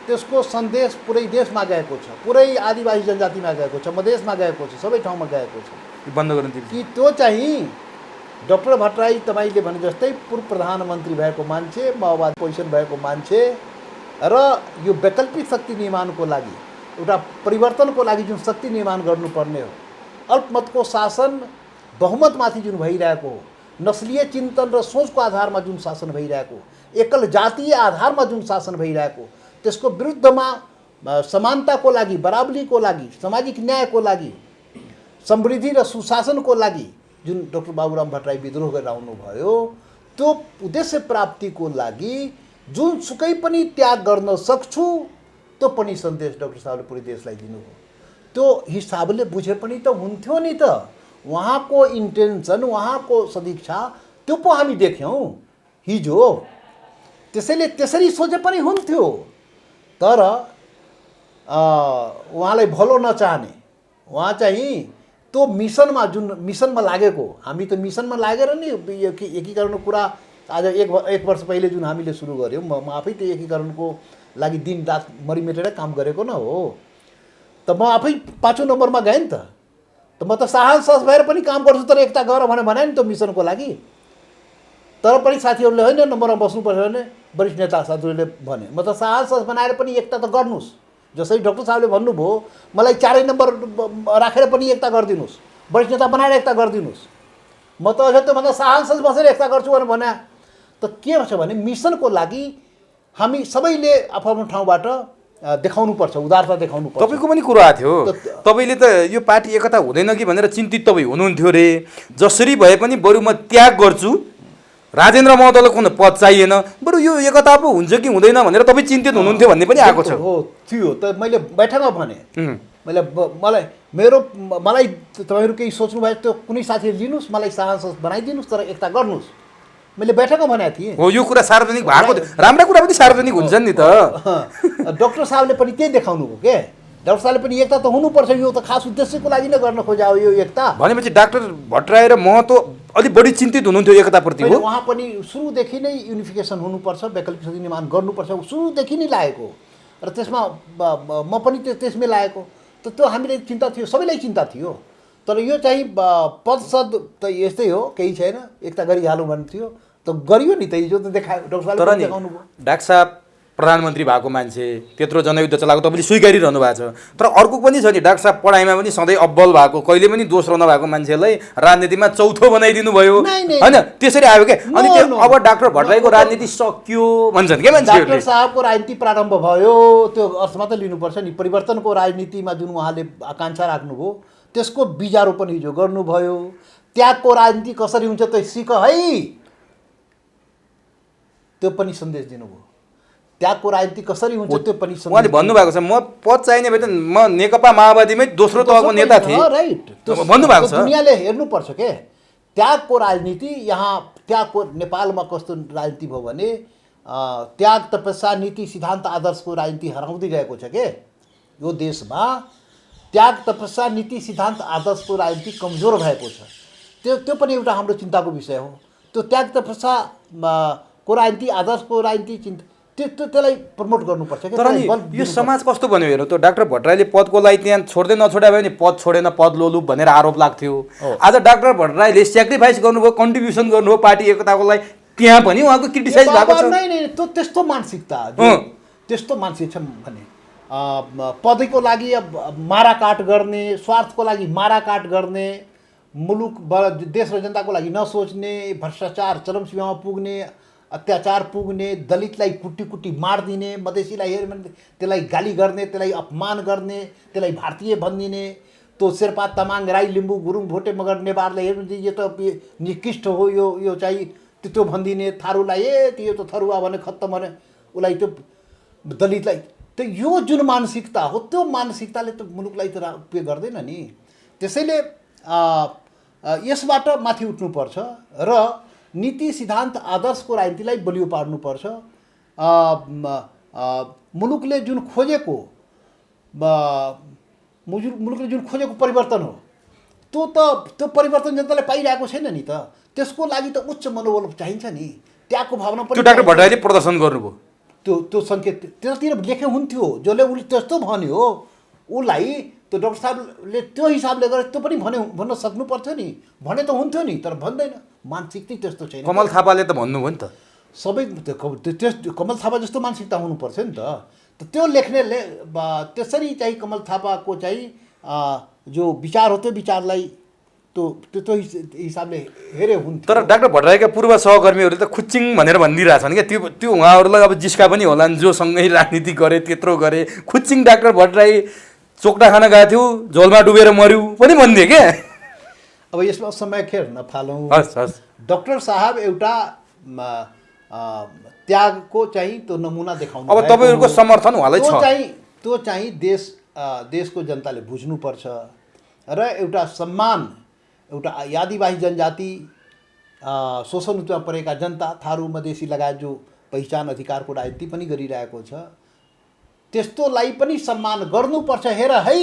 त्यसको सन्देश पुरै देशमा गएको छ, पुरै आदिवासी जनजातिमा गएको छ, मधेसमा गएको छ, सबै ठाउँमा गएको छ। बन्द गर्नु कि त्यो चाहिँ डाक्टर भट्टराई तपाईँले भने जस्तै पूर्व प्रधानमन्त्री भएको मान्छे, माओवादी पोजिसन भएको मान्छे र यो वैकल्पिक शक्ति निर्माणको लागि, एउटा परिवर्तनको लागि जुन शक्ति निर्माण गर्नुपर्ने हो, अल्पमतको शासन बहुमतमाथि जुन भइरहेको हो, नस्लीय चिन्तन र सोचको आधारमा जुन शासन भइरहेको, एकल जातीय आधारमा जुन शासन भइरहेको, त्यसको विरुद्धमा समानताको लागि, बराबरीको लागि, सामाजिक न्यायको लागि, समृद्धि र सुशासनको लागि जुन डाक्टर बाबुराम भट्टराई विद्रोह गरेर आउनुभयो, त्यो उद्देश्य प्राप्तिको लागि जुन सुकै पनि त्याग गर्न सक्छु, त्यो पनि सन्देश डाक्टर साहबले पुरै देशलाई दिनुभयो। त्यो हिसाबले बुझे पनि त हुन्थ्यो नि त, उहाँको इन्टेन्सन, उहाँको सदिच्छा त्यो पो हामी देख्यौँ हिजो। त्यसैले त्यसरी सोचे पनि हुन्थ्यो। तर उहाँलाई भलो नचाहने, उहाँ चाहिँ त्यो मिसनमा जुन मिसनमा लागेको हामी त मिसनमा लागेर नि एकीकरणको कुरा आज एक वर्ष पहिले जुन हामीले सुरु गऱ्यौँ म आफै त्यो एकीकरणको लागि दिन रात मरिमेटेर काम गरेको न हो। त म आफै 5औं नम्बरमा गएँ नि त म त साहस भएर पनि काम गर्छु तर एकता गर भने नि त्यो मिसनको लागि। तर पनि साथीहरूले होइन नम्बरमा बस्नुपर्छ भने वरिष्ठ नेता साथीहरूले भने म त साहस बनाएर पनि एकता त गर्नुहोस्। जसरी डाक्टर साहबले भन्नुभयो मलाई 4 नम्बर राखेर पनि एकता गरिदिनुहोस्, वरिष्ठ नेता बनाएर एकता गरिदिनुहोस्। म त अझ त्योभन्दा साहस बसेर एकता गर्छु भने त के छ भने मिसनको लागि हामी सबैले आफ्नो ठाउँबाट देखाउनुपर्छ, उदारता देखाउनुपर्छ। तपाईँको पनि कुरा आएको थियो, तपाईँले त यो पार्टी एकता हुँदैन कि भनेर चिन्तित तपाईँ हुनुहुन्थ्यो रे। जसरी भए पनि बरु म त्याग गर्छु, राजेन्द्र महतोलाई कुन पद चाहिएन, बरु यो एकता पो हुन्छ कि हुँदैन भनेर तपाईँ चिन्तित हुनुहुन्थ्यो भन्ने पनि आएको छ। हो थियो त मैले बैठकमा भने मलाई तपाईँहरू केही सोच्नु भयो त्यो कुनै साथीले लिनुहोस्, मलाई साहस बनाइदिनुहोस् तर एकता गर्नुहोस्, मैले बैठकमा भनेको थिएँ। हो यो कुरा सार्वजनिक भएको राम्रा कुरा पनि सार्वजनिक हुन्छ नि त। डाक्टर साहबले पनि त्यही देखाउनु भयो के, डाक्टर साहबले पनि एकता त हुनुपर्छ, यो त खास उद्देश्यको लागि नै गर्न खोजा हो यो एकता। भनेपछि डाक्टर भट्टराई र महतो अलिक बढी चिन्तित हुनुहुन्थ्यो एकताप्रति हो। उहाँ पनि सुरुदेखि नै युनिफिकेसन हुनुपर्छ, वैकल्पिक शक्ति निर्माण गर्नुपर्छ सुरुदेखि नै लागेको र त्यसमा म पनि त्यसमै लागेको। त त्यो हामीलाई चिन्ता थियो, सबैलाई चिन्ता थियो। तर यो चाहिँ पदसद त यस्तै हो, केही छैन, एकता गरिहालौँ भन्ने थियो त गरियो नि त, हिजो त देखायो डाक्टर साहबले देखाउनु भयो। डाक्टर साहब प्रधानमन्त्री भएको मान्छे, त्यत्रो जनयुद्ध चलाएको तपाईँले स्वीकारिरहनु भएको छ। तर अर्को पनि छ नि, डाक्टर साहब पढाइमा पनि सधैँ अब्बल भएको, कहिले पनि दोस्रो नभएको मान्छेलाई राजनीतिमा चौथो बनाइदिनु भयो होइन, त्यसरी आयो क्या। अनि त्यो अब डाक्टर भट्टराईको राजनीति सकियो भन्छन् क्या मान्छेहरूले। डाक्टर साहबको राजनीति प्रारम्भ भयो त्यो अर्थमा त लिनुपर्छ नि। परिवर्तनको राजनीतिमा जुन उहाँले आकाङ्क्षा राख्नुभयो त्यसको बीजारोपण हिजो गर्नुभयो। त्यागको राजनीति कसरी हुन्छ त सिक है, त्यो पनि सन्देश दिनुभयो। त्यागको राजनीति कसरी हुन्छ त्यो पनि उहाँले भन्नुभएको छ, म पद चाहिने भए त म नेकपा माओवादीमै दोस्रो तहको नेता थिएँ, राइट भन्नुभएको छ। दुनियाँले हेर्नुपर्छ के त्यागको राजनीति। यहाँ त्यागको नेपालमा कस्तो राजनीति भयो भने त्याग तपस्या नीति सिद्धान्त आदर्शको राजनीति हराउँदै गएको छ के यो देशमा। त्याग तपस्या नीति सिद्धान्त आदर्शको राजनीति कमजोर भएको छ। त्यो पनि एउटा हाम्रो चिन्ताको विषय हो। त्यो त्याग तपस्या को राजनीति आदर्शको राजनीति त्यसलाई प्रमोट गर्नुपर्छ। तर नि यो समाज कस्तो बन्यो हेर्नु त, डाक्टर भट्टराईले पदको लागि त्यहाँ छोड्दै नछोड्या भयो नि, पद छोडेन पद लोलुप भनेर आरोप लाग्थ्यो। आज डाक्टर भट्टराईले सेक्रिफाइस गर्नुभयो, कन्ट्रिब्युसन गर्नुभयो पार्टी एकताको लागि, त्यहाँ पनि उहाँको क्रिटिसाइज भएको छ। नै त्यो त्यस्तो मानसिकता त्यस्तो मान्छे छ भने पदको लागि माराकाट गर्ने, स्वार्थको लागि माराकाट गर्ने, मुलुक देश र जनताको लागि नसोच्ने, भ्रष्टाचार चरम सीमामा पुग्ने, अत्याचार पुग्ने, दलितलाई कुटी कुटी मारिदिने, मधेसीलाई हेऱ्यो भने त्यसलाई गाली गर्ने, त्यसलाई अपमान गर्ने, त्यसलाई भारतीय भनिदिने, त्यो शेर्पा तामाङ राई लिम्बू गुरुङ भोटे मगर नेवारलाई हेऱ्यो भने यो त निकृष्ट हो, यो चाहिँ त्यो भनिदिने, थारूलाई त्यो त थरुवा भने खत्तम भने उसलाई त्यो दलितलाई त यो जुन मानसिकता हो त्यो मानसिकताले त मुलुकलाई त उयो गर्दैन नि। त्यसैले यसबाट माथि उठ्नुपर्छ र नीति सिद्धान्त आदर्शको राजनीतिलाई बलियो पार्नुपर्छ। मुलुकले जुन खोजेको परिवर्तन हो त्यो परिवर्तन जनताले पाइरहेको छैन नि त। त्यसको लागि त उच्च मनोबल चाहिन्छ नि, त्यागको भावना पनि। डाक्टर भट्टराईले प्रदर्शन गर्नुभयो, त्यो सङ्केत त्यतातिर लेखे हुन्थ्यो। जसले उसले त्यस्तो भन्यो उसलाई त्यो डाक्टर साहबले त्यो हिसाबले गरेर त्यो पनि भन्न सक्नु पर्थ्यो नि, भने त हुन्थ्यो नि, तर भन्दैन। मानसिकता त्यस्तो छैन। कमल थापाले त भन्नुभयो नि त, सबै कमल थापा जस्तो मानसिकता हुनुपर्छ नि त। त्यो लेख्नेले त्यसरी चाहिँ कमल थापाको चाहिँ जो विचार हो त्यो विचारलाई त्यो हिसाबले हेरे हुन्थ्यो। तर डाक्टर भट्टराईका पूर्व सहकर्मीहरूले त खुच्चिङ भनेर भनिदिइरहेछन् क्या, त्यो उहाँहरूलाई अब जिस्का पनि होलान्, जो सँगै राजनीति गरे त्यत्रो गरे। खुच्चिङ डाक्टर भट्टराई चोक्टा खान गएको थियो, झोलमा डुबेर मर्यो पनि भनिदिए क्या। अब यसमा समय खेर नफालौँ। हस् डाक्टर साहब एउटा त्यागको चाहिँ त्यो नमुना देखाउनु। अब तपाईँहरूको समर्थन उहाँलाई छ, त्यो चाहिँ देशको जनताले बुझ्नुपर्छ र एउटा सम्मान, एउटा आदिवासी जनजाति, शोषणमा परेका जनता, थारू मधेसी लगायत जो पहिचान अधिकारको राजनीति पनि गरिरहेको छ, त्यस्तोलाई पनि सम्मान गर्नुपर्छ। हेर है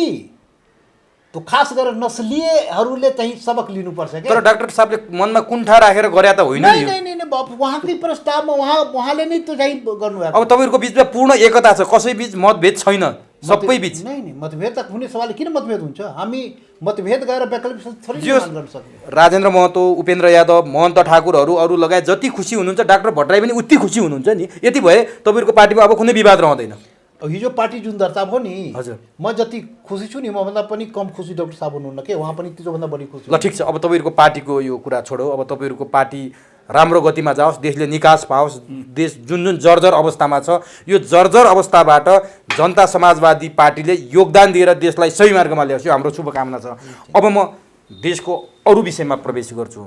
तो खास गरेर नस्लीयहरूले चाहिँ सबक लिनुपर्छ तर क्या। डाक्टर साहबले मनमा कुण्ठा राखेर गरे त होइन नि नहीं यो। नहीं नहीं नहीं, उहाँकै प्रस्तावमा उहाँले नै त्यो चाहिँ गर्नुभएको। अब तपाईँहरूको बिचमा पूर्ण एकता छ, कसै बिच मतभेद छैन, सबै बिच। नहीं नहीं, मतभेद त हुने सवाल किन मतभेद हुन्छ? हामी मतभेद गएर वैकल्पिक थोरै जो निर्माण गर्न सक्ने। राजेन्द्र महतो, उपेन्द्र यादव, महन्त ठाकुरहरू अरू लगायत जति खुसी हुनुहुन्छ, डाक्टर भट्टराई पनि उति खुसी हुनुहुन्छ नि। यति भए तपाईँहरूको पार्टीमा अब कुनै विवाद रहँदैन। अब हिजो पार्टी जुन दर्ता भयो नि, हजुर। म जति खुसी छु नि, मभन्दा पनि कम खुसी डाक्टर साहब हुनुहुन्न के, उहाँ पनि त्योभन्दा बढी खुसी। ल ठिक छ, अब तपाईँहरूको पार्टीको यो कुरा छोडौँ। अब तपाईँहरूको पार्टी राम्रो गतिमा जाओस्, देशले निकास पाओस्। देश जुन जुन जर्जर अवस्थामा छ, यो जर्जर अवस्थाबाट जनता समाजवादी पार्टीले योगदान दिएर देशलाई सही मार्गमा ल्याओस्, यो हाम्रो शुभकामना छ। अब म देशको अरू विषयमा प्रवेश गर्छु।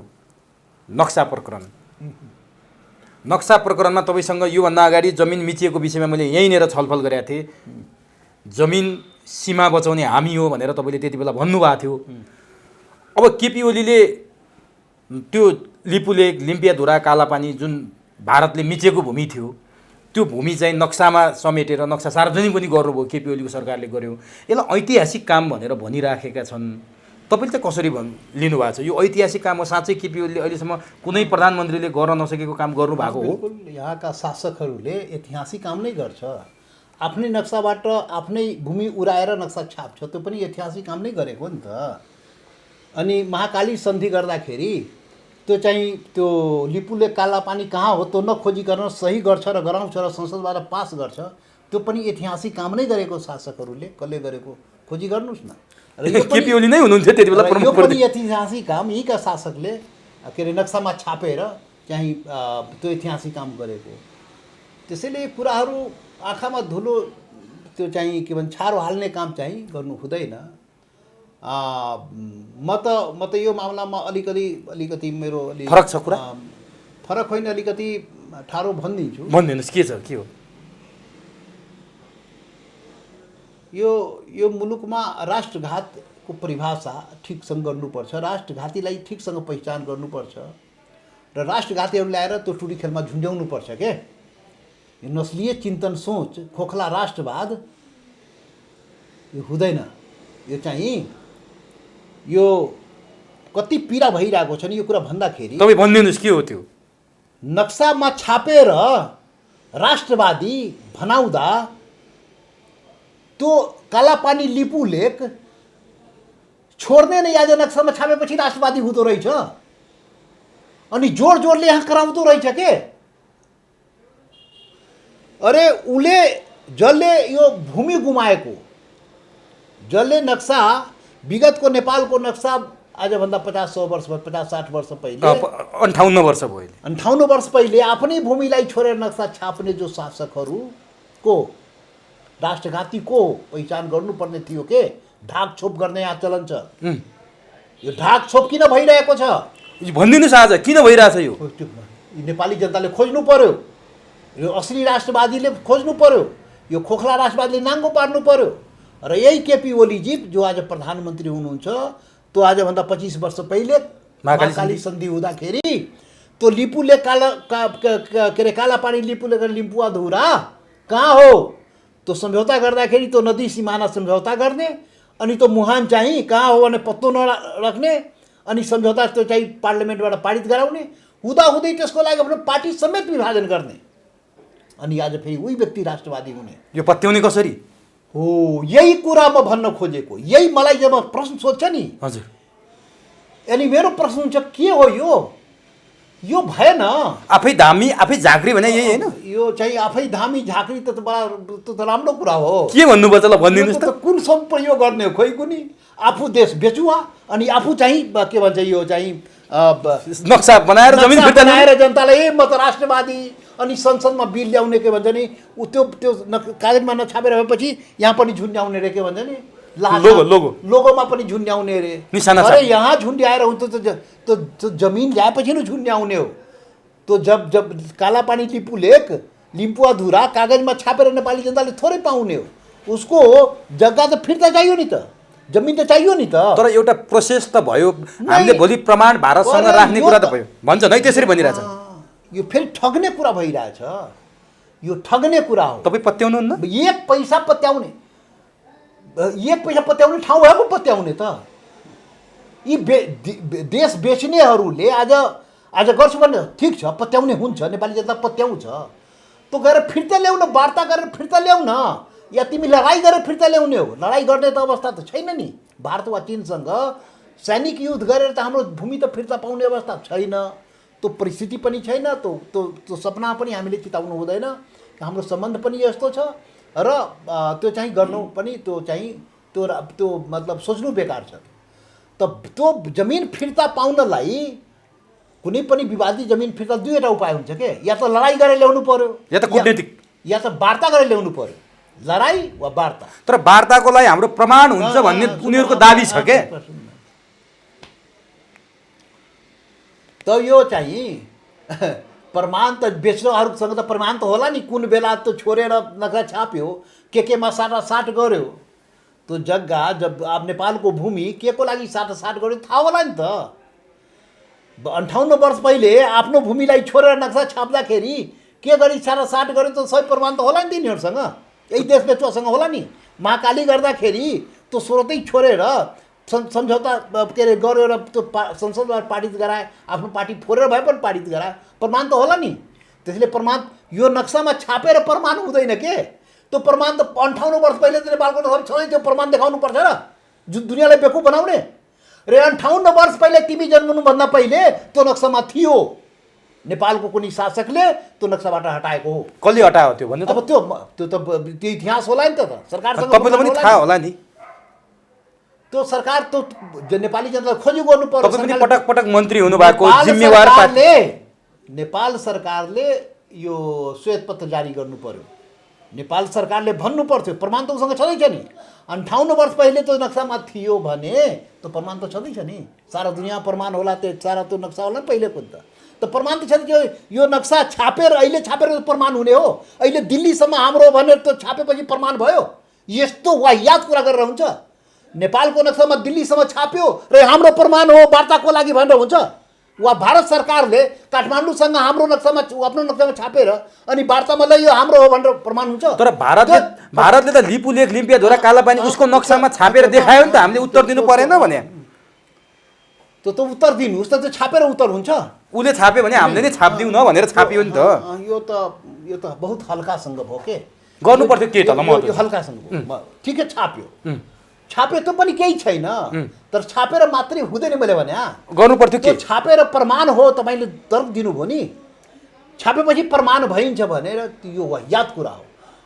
नक्सा प्रकरण। नक्सा प्रकरणमा तपाईँसँग योभन्दा अगाडि जमिन मिचिएको विषयमा मैले यहीँनिर छलफल गरेको थिएँ। जमिन सीमा बचाउने हामी हो भनेर तपाईँले त्यति बेला भन्नुभएको थियो। अब केपी ओलीले त्यो लिपुलेक, लिम्पियाधुरा, कालापानी जुन भारतले मिचेको भूमि थियो, त्यो भूमि चाहिँ नक्सामा समेटेर नक्सा सार्वजनिक पनि गर्नुभयो, केपी ओलीको सरकारले गर्यो। यसलाई ऐतिहासिक काम भनेर भनिराखेका छन्। तपाईँले चाहिँ कसरी लिनुभएको छ? यो ऐतिहासिक काम हो साँच्चै? केपी ओलीले अहिलेसम्म कुनै प्रधानमन्त्रीले गर्न नसकेको काम गर्नुभएको हो? बिल्कुल, यहाँका शासकहरूले ऐतिहासिक काम नै गर्छ। आफ्नै नक्साबाट आफ्नै भूमि उडाएर नक्सा छाप्छ, त्यो पनि ऐतिहासिक काम नै गरेको नि त। अनि महाकाली सन्धि गर्दाखेरि त्यो चाहिँ त्यो लिपुले कालापानी कहाँ हो त्यो नखोजिकन सही गर्छ र गराउँछ र संसदबाट पास गर्छ, त्यो पनि ऐतिहासिक काम नै गरेको शासकहरूले। कसले गरेको खोजी गर्नुहोस् न। र यो केपी ओली नै हुनुहुन्थ्यो त्यति बेला यो प्रमुख पनि ऐतिहासिक काम यहीँका शासकले के अरे नक्सामा छापेर चाहिँ त्यो ऐतिहासिक काम गरेको। त्यसैले कुराहरू आँखामा धुलो त्यो चाहिँ के भन्छ छारो हाल्ने काम चाहिँ गर्नु हुँदैन। म त यो मामलामा अलिकति मेरो फरक छ कुरा? फरक होइन, अलिकति ठाडो भनिदिन्छु। भनिदिनुहोस् के छ, के हो? यो मुलुकमा राष्ट्रघातको परिभाषा ठिकसँग गर्नुपर्छ, राष्ट्रघातीलाई ठिकसँग पहिचान गर्नुपर्छ र राष्ट्रघातीहरू ल्याएर त्यो टुडी खेलमा झुन्ड्याउनुपर्छ के। यो नस्लीय चिन्तन, सोच, खोखला राष्ट्रवाद यो हुँदैन। यो चाहिँ यो कति पीडा भइरहेको छ नि यो कुरा भन्दाखेरि। तपाईँ भनिदिनुहोस् के हो त्यो? नक्सामा छापेर राष्ट्रवादी भनाउँदा त्यो कालापानी लिपुलेक छोड्ने नै आज नक्सामा छापेपछि राष्ट्रवादी हुँदो रहेछ। अनि जोडले यहाँ कराउँदो रहेछ के। अरे उसले जसले यो भूमि गुमाएको, जसले नक्सा विगतको नेपालको नक्सा आजभन्दा 50-100 वर्ष 50-60 वर्ष पहिले 58 वर्ष भयो, 58 वर्ष पहिले आफ्नै भूमिलाई छोडेर नक्सा छाप्ने जो शासकहरूको राष्ट्रघातीको पहिचान गर्नुपर्ने थियो के। ढाक छोप गर्ने यहाँ चलन छ। यो ढाक छोप किन भइरहेको छ भनिदिनुहोस् आज, किन भइरहेछ यो? नेपाली जनताले खोज्नु पर्यो, यो असली राष्ट्रवादीले खोज्नु पर्यो, यो खोखला राष्ट्रवादीले नाङ्गो पार्नु पर्यो। र यही केपी ओलीजी जो आज प्रधानमन्त्री हुनुहुन्छ, त्यो आजभन्दा 25 वर्ष पहिले महाकाली सन्धि हुँदाखेरि त्यो लिपुले के अरे कालापानी लिपुले लिम्पुवाधुरा कहाँ हो त्यो सम्झौता गर्दाखेरि त्यो नदी सिमाना सम्झौता गर्ने, अनि त्यो मुहान चाहिँ कहाँ हो भने पत्तो नराख्ने, अनि सम्झौता त्यो चाहिँ पार्लियामेन्टबाट पारित गराउने, हुँदाहुँदै त्यसको लागि आफ्नो पार्टी समेत विभाजन गर्ने, अनि आज फेरि उही व्यक्ति राष्ट्रवादी हुने। यो पत्याउने कसरी हो? यही कुरा म भन्न खोजेको। यही मलाई जब प्रश्न सोध्छ नि, हजुर, अनि मेरो प्रश्न हुन्छ के हो यो भएन। आफै धामी आफै झाँक्री भने यही होइन? यो चाहिँ आफै धामी झाँक्री त राम्रो कुरा हो। के भन्नुपर्छ ल भनिदिनुहोस् त? कुन शब्द प्रयोग गर्ने हो खोइ कुनी? आफू देश बेचुवा अनि आफू चाहिँ के भन्छ यो चाहिँ नक्सा बनाएर जमिन फिर्ता बनाएर जनतालाई म त राष्ट्रवादी अनि संसदमा बिल ल्याउने के भन्छ नि त्यो कागजमा नछापेर भएपछि यहाँ पनि झुन्ड्याउने रे के भन्छ नि लोगोमा पनि झुन्ड्याउने रे। अरे यहाँ झुन्ड्याएर हुन्छ त जमिन ल्याएपछि नै झुन्ड्याउने हो। तो जब कालापानी लिपुलेक लिम्पुवाधुरा कागजमा छापेर नेपाली जनताले थोरै पाउने हो, उसको जग्गा त फिर्ता चाहियो नि त, जमिन त चाहियो नि त। तर एउटा प्रोसेस त भयो, हामीले भोलि प्रमाण भारतसँग राख्ने कुरा त भयो भन्छ नै, त्यसरी भनिरहेछ। यो फेरि ठग्ने कुरा भइरहेछ, यो ठग्ने कुरा हो। तपाईँ पत्याउनुहुन्न? एक पैसा पत्याउने एक पैसा पत्याउने ठाउँ भएको पत्याउने त यी देश बेच्नेहरूले आज गर्छु भने ठिक छ, पत्याउने हुन्छ, नेपाली जनता पत्याउँछ। त्यो गएर फिर्ता ल्याउन, वार्ता गरेर फिर्ता ल्याउन, या तिमी लडाइँ गरेर फिर्ता ल्याउने हो। लडाइँ गर्ने त अवस्था त छैन नि। भारत वा चीनसँग सैनिक युद्ध गरेर त हाम्रो भूमि त फिर्ता पाउने अवस्था छैन, त्यो परिस्थिति पनि छैन, त्यो सपना पनि हामीले चिताउनु हुँदैन। हाम्रो सम्बन्ध पनि यस्तो छ र त्यो चाहिँ गर्नु पनि त्यो मतलब सोच्नु बेकार छ। त त्यो जमिन फिर्ता पाउनलाई कुनै पनि विवादित जमिन फिर्ता दुईवटा उपाय हुन्छ के, या त लडाइँ गरेर ल्याउनु पर्यो, या त कूटनीतिक, या त वार्ता गरेर ल्याउनु पर्यो। लडाइँ वा वार्ता। तर वार्ताको लागि हाम्रो प्रमाण हुन्छ भन्ने उनीहरूको दाबी छ के। त यो चाहिँ प्रमाण त बेच्नेहरूसँग त प्रमाण त होला नि। कुन बेला त छोडेर नक्सा छाप्यो, केमा साटासाट गर्यो, त्यो जग्गा जब अब नेपालको भूमि के को लागि साटासाट गर्यो थाहा होला नि त। 58 वर्ष पहिले आफ्नो भूमिलाई छोडेर नक्सा छाप्दाखेरि के गरी साटासाट गर्यो त सही प्रमाण त होला नि तिनीहरूसँग। यही देश बेचुवासँग होला नि। महाकाली गर्दाखेरि त्यो स्रोतै छोडेर सम्झौता के अरे गरेर त्यो संसदमा पारित गराए, आफ्नो पार्टी फोरेर भए पनि पारित गराए, प्रमाण त होला नि। त्यसले प्रमाण यो नक्सामा छापेर प्रमाण हुँदैन के। त्यो प्रमाण त 58 वर्ष पहिले त नेपालको छँदै त्यो प्रमाण देखाउनु पर्छ र दुनियाँलाई बेकु बनाउने। र 58 वर्ष पहिले तिमी जन्मनुभन्दा पहिले त्यो नक्सामा थियो। नेपालको कुनै शासकले त्यो नक्साबाट हटाएको हो। कसले हटायो त्यो भन्नु त? अब त्यो इतिहास होला नि त सरकारसँग तपाईलाई पनि थाहा होला नि। त्यो सरकार त्यो नेपाली जनतालाई खोजी गर्नु पर्यो। तपाईँ पनि पटक पटक मन्त्री हुनुभएको जिम्मेवार पार्टी। नेपाल सरकारले यो श्वेतपत्र जारी गर्नु पर्यो। नेपाल सरकारले भन्नु पर्थ्यो, प्रमाण त उसँग छँदैछ नि। 58 वर्ष पहिले त्यो नक्सामा थियो भने त्यो प्रमाण त छँदैछ नि। सारा दुनियाँ प्रमाण होला, त्यो सारा त्यो नक्सा होला नि पहिलेको त। त प्रमाण त छ। यो नक्सा छापेर अहिले छापेर प्रमाण हुने हो। अहिले दिल्लीसम्म हाम्रो भनेर त्यो छापेपछि प्रमाण भयो। यस्तो वाहियात कुरा गरेर हुन्छ। नेपालको नक्सामा दिल्लीसम्म छाप्यो र हाम्रो प्रमाण हो वार्ताको लागि भनेर हुन्छ। वा भारत सरकारले काठमाडौँसँग हाम्रो नक्सामा आफ्नो नक्सामा छापेर अनि वार्तामा ल यो हाम्रो हो भनेर प्रमाण हुन्छ। तर भारतले त लिपुलेख लिम्पियाधुरा कालापानी उसको नक्सामा छापेर देखायो नि त। हामीले उत्तर दिनु परेन भने त्यो त उत्तर दिनु उस्तो त्यो छापेर उत्तर हुन्छ। उसले छाप्यो भने हामीले नै छापिदिउँ न भनेर छापियो नि त। यो त बहुत हल्कासँग भयो के। गर्नु पर्थ्यो के त ल म यो हल्कासँग भयो। ठिकै छाप्यो त पनि केही छैन। तर छापेर मात्रै हुँदैन। मैले भने गर्नु पर्थ्यो के? छापेर प्रमाण हो तपाईँले तर्क दिनुभयो नि। छापेपछि प्रमाण भइन्छ भनेर यो वाहियात कुरा हो।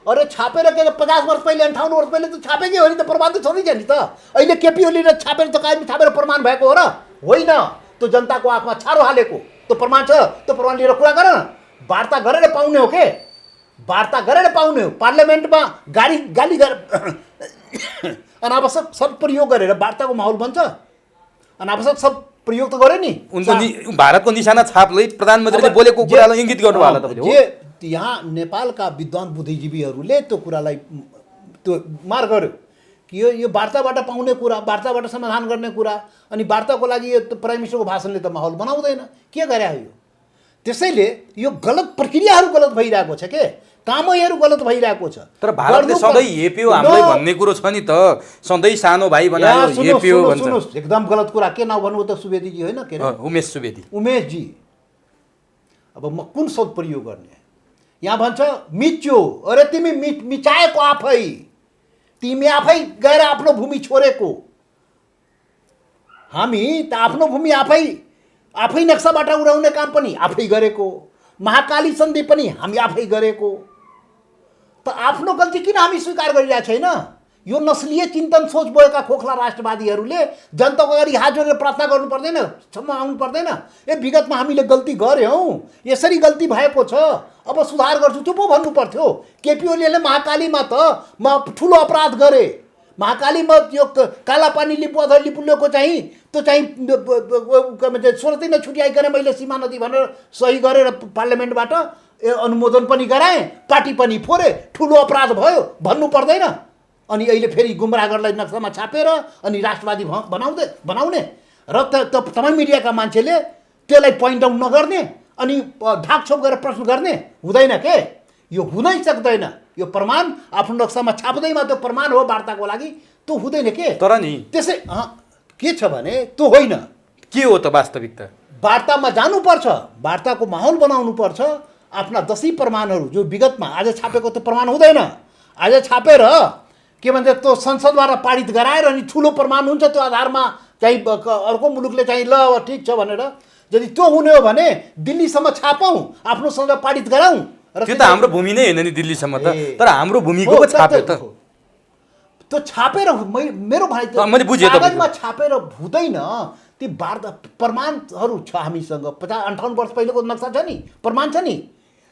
अरे छापेर के 50 वर्ष पहिले 58 वर्ष पहिले त छापेकै हो नि त। प्रमाण त छँदैछ नि त। अहिले केपी ओलीले छापेर त कायम छापेर प्रमाण भएको हो र होइन। त्यो जनताको आँखमा छारो हालेको त्यो प्रमाण छ। त्यो प्रमाण लिएर कुरा गर न। वार्ता गरेर पाउने हो के। वार्ता गरेर पाउने हो। पार्लियामेन्टमा गाली अनावश्यक सब प्रयोग गरेर वार्ताको माहौल बन्छ। अनावश्यक सब प्रयोग त गरे नि। उनको भारतको निशाना छापले प्रधानमन्त्रीले बोलेको कुरालाई इङ्गित गर्नु होला तपाईँले। यहाँ नेपालका विद्वान बुद्धिजीवीहरूले त्यो कुरालाई त्यो मार गर्यो कि यो वार्ताबाट पाउने कुरा, वार्ताबाट समाधान गर्ने कुरा। अनि वार्ताको लागि यो प्राइम मिनिस्टरको भाषणले त माहौल बनाउँदैन। के गरे यो? त्यसैले यो गलत प्रक्रियाहरू गलत भइरहेको छ के। कामैहरू गलत भइरहेको छ। तर भारतले सधैँ हेप्यो हामीलाई भन्ने कुरो छ नि त। सधैँ सानो भाइ बनायो हेप्यो भन्छ। एकदम गलत कुरा। के नाउँ भन्नु त? सुवेदीजी होइन के अरे? उमेश सुवेदी। उमेशजी। अब म कुन शब्द प्रयोग गर्ने? यहाँ भन्छ मिच्यो। अरे तिमी मिचाएको आफै। तिमी आफै गएर आफ्नो भूमि छोडेको। हामी त आफ्नो भूमि आफै नक्साबाट उडाउने काम पनि आफै गरेको। महाकाली सन्धि पनि हामी आफै गरेको। त आफ्नो गल्ती किन हामी स्वीकार गरिरहेको छैन? यो नस्लीय चिन्तन सोच बोकेका खोखला राष्ट्रवादीहरूले जनताको अगाडि हात जोडेर प्रार्थना गर्नु पर्दैन, क्षमा माग्नु पर्दैन? ए विगतमा हामीले गल्ती गऱ्यौँ, यसरी गल्ती भएको छ, अब सुधार गर्छु चुप भन्नु पर्थ्यो। केपी ओलीले महाकालीमा त म ठुलो अपराध गरेँ, महाकालीमा यो कालापानी लिपुलेको चाहिँ त्यो चाहिँ स्रोतै नछुट्याइकन मैले सीमा नदी भनेर सही गरेर पार्लियामेन्टबाट अनुमोदन पनि गराएँ, पार्टी पनि फोरे, ठुलो अपराध भयो भन्नु पर्दैन? अनि अहिले फेरि गुमराहहरूलाई नक्सामा छापेर अनि राष्ट्रवादी बनाउने र तपाईँ मिडियाका मान्छेले त्यसलाई पोइन्ट आउट नगर्ने अनि ढाकछोप गरेर प्रश्न गर्ने हुँदैन के। यो हुनै सक्दैन। यो प्रमाण आफ्नो नक्सामा छाप्दैमा त्यो प्रमाण हो वार्ताको लागि। त त्यो हुँदैन के। तर नि त्यसै के छ भने त्यो होइन, के हो त वास्तविकता? वार्तामा जानुपर्छ, वार्ताको माहौल बनाउनुपर्छ। आफ्ना दसी प्रमाणहरू जो विगतमा आज छापेको त्यो प्रमाण हुँदैन। आज छापेर के भन्छ त्यो संसदबाट पारित गराएर अनि ठुलो प्रमाण हुन्छ, त्यो आधारमा चाहिँ अर्को मुलुकले चाहिँ ल अब ठिक छ भनेर यदि त्यो हुने हो भने दिल्लीसम्म छापौँ, आफ्नो संसद पारित गराउँ। र त्यो त हाम्रो भूमि नै होइन नि दिल्लीसम्म त, तर हाम्रो भूमिको पो छाप्यो त। त्यो छापेर मेरो भाइ मैले बुझेँ कागजमा छापेर हुँदैन। ती वार्ता प्रमाणहरू छ हामीसँग, 50-58 वर्ष पहिलेको नक्सा छ नि, प्रमाण छ नि।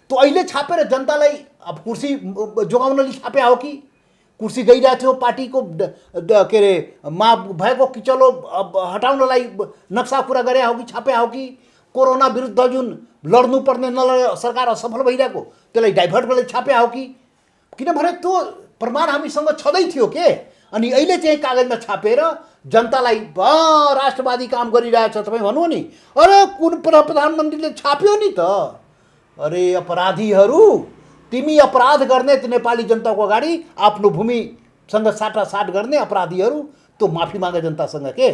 त्यो अहिले छापेर जनतालाई अब कुर्सी जोगाउनले छापे हो कि कुर्सी गइरहेको थियो पार्टीको के अरे मा भएको किचलो हटाउनलाई नक्सा पुरा गरे हो कि छापे हो कि कोरोना विरुद्ध जुन लड्नुपर्ने सरकार असफल भइरहेको त्यसलाई डाइभर्ट गरेर छापे हो कि, किनभने त्यो प्रमाण हामीसँग छँदै थियो के। अनि अहिले चाहिँ कागजमा छापेर जनतालाई राष्ट्रवादी काम गरिरहेछ तपाईँ भन्नु नि, अरे कुन प्रधानमन्त्रीले छाप्यो नि त। अरे अपराधीहरू, तिमी अपराध गर्ने नेपाली जनताको अगाडि आफ्नो भूमिसँग साटासाट गर्ने अपराधीहरू, त्यो माफी माग जनतासँग के,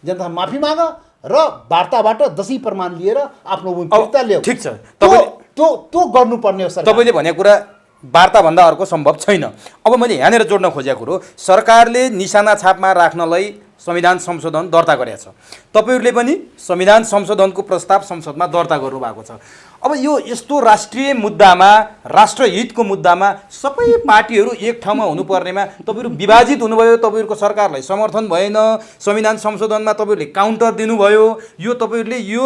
जनता माफी माग र वार्ताबाट दसी प्रमाण लिएर आफ्नो भूमि फिर्ता ल्याऊ। ठिक छ, त्यो गर्नुपर्ने हो। तपाईँले भनेको कुरा वार्ताभन्दा अर्को सम्भव छैन। अब मैले यहाँनिर जोड्न खोजेको कुरो, सरकारले निशाना छापमा राख्नलाई संविधान संशोधन दर्ता गरेको छ, तपाईँहरूले पनि संविधान संशोधनको प्रस्ताव संसदमा दर्ता गर्नुभएको छ। अब यो यस्तो राष्ट्रिय मुद्दामा, राष्ट्रहितको मुद्दामा सबै पार्टीहरू एक ठाउँमा हुनुपर्नेमा तपाईँहरू विभाजित हुनुभयो, तपाईँहरूको सरकारलाई समर्थन भएन, संविधान संशोधनमा तपाईँहरूले काउन्टर दिनुभयो। यो तपाईँहरूले यो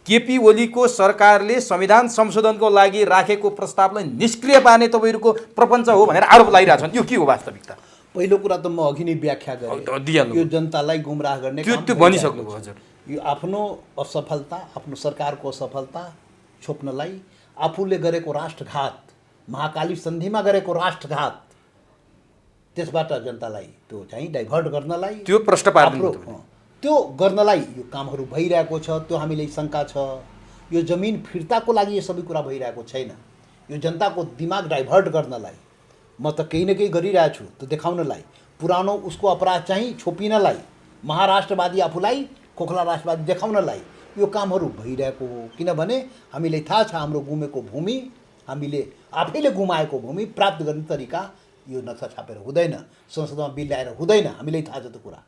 केपी ओलीको सरकारले संविधान संशोधनको लागि राखेको प्रस्तावलाई निष्क्रिय पार्ने तपाईँहरूको प्रपञ्च हो भनेर आरोप लगाइरहेछन्। यो के हो वास्तविकता? पहिलो कुरा त म अघि नै व्याख्या गरेँ, यो जनतालाई गुमराह गर्ने त्यो भनिसक्नुभयो हजुर। यो आफ्नो असफलता, आफ्नो सरकारको असफलता छोप्नलाई आफूले गरेको राष्ट्रघात, महाकाली सन्धिमा गरेको राष्ट्रघात, त्यसबाट जनतालाई त्यो चाहिँ डाइभर्ट गर्नलाई, त्यो प्रश्न पार्नु, त्यो गर्नलाई यो कामहरू भइरहेको छ। त्यो हामीलाई शङ्का छ, यो जमिन फिर्ताको लागि यो सबै कुरा भइरहेको छैन। यो जनताको दिमाग डाइभर्ट गर्नलाई म त केही न केही गरिरहेको छु, त्यो देखाउनलाई, पुरानो उसको अपराध चाहिँ छोपिनलाई, महाराष्ट्रवादी आफूलाई खोखला राष्ट्रवादी देखाउनलाई यो कामहरू भइरहेको हो। किनभने हामीलाई थाहा छ हाम्रो गुमेको भूमि, हामीले आफैले गुमाएको भूमि प्राप्त गर्ने तरिका यो नक्सा छापेर हुँदैन, संसदमा बिल ल्याएर हुँदैन। हामीलाई थाहा छ त्यो कुरा,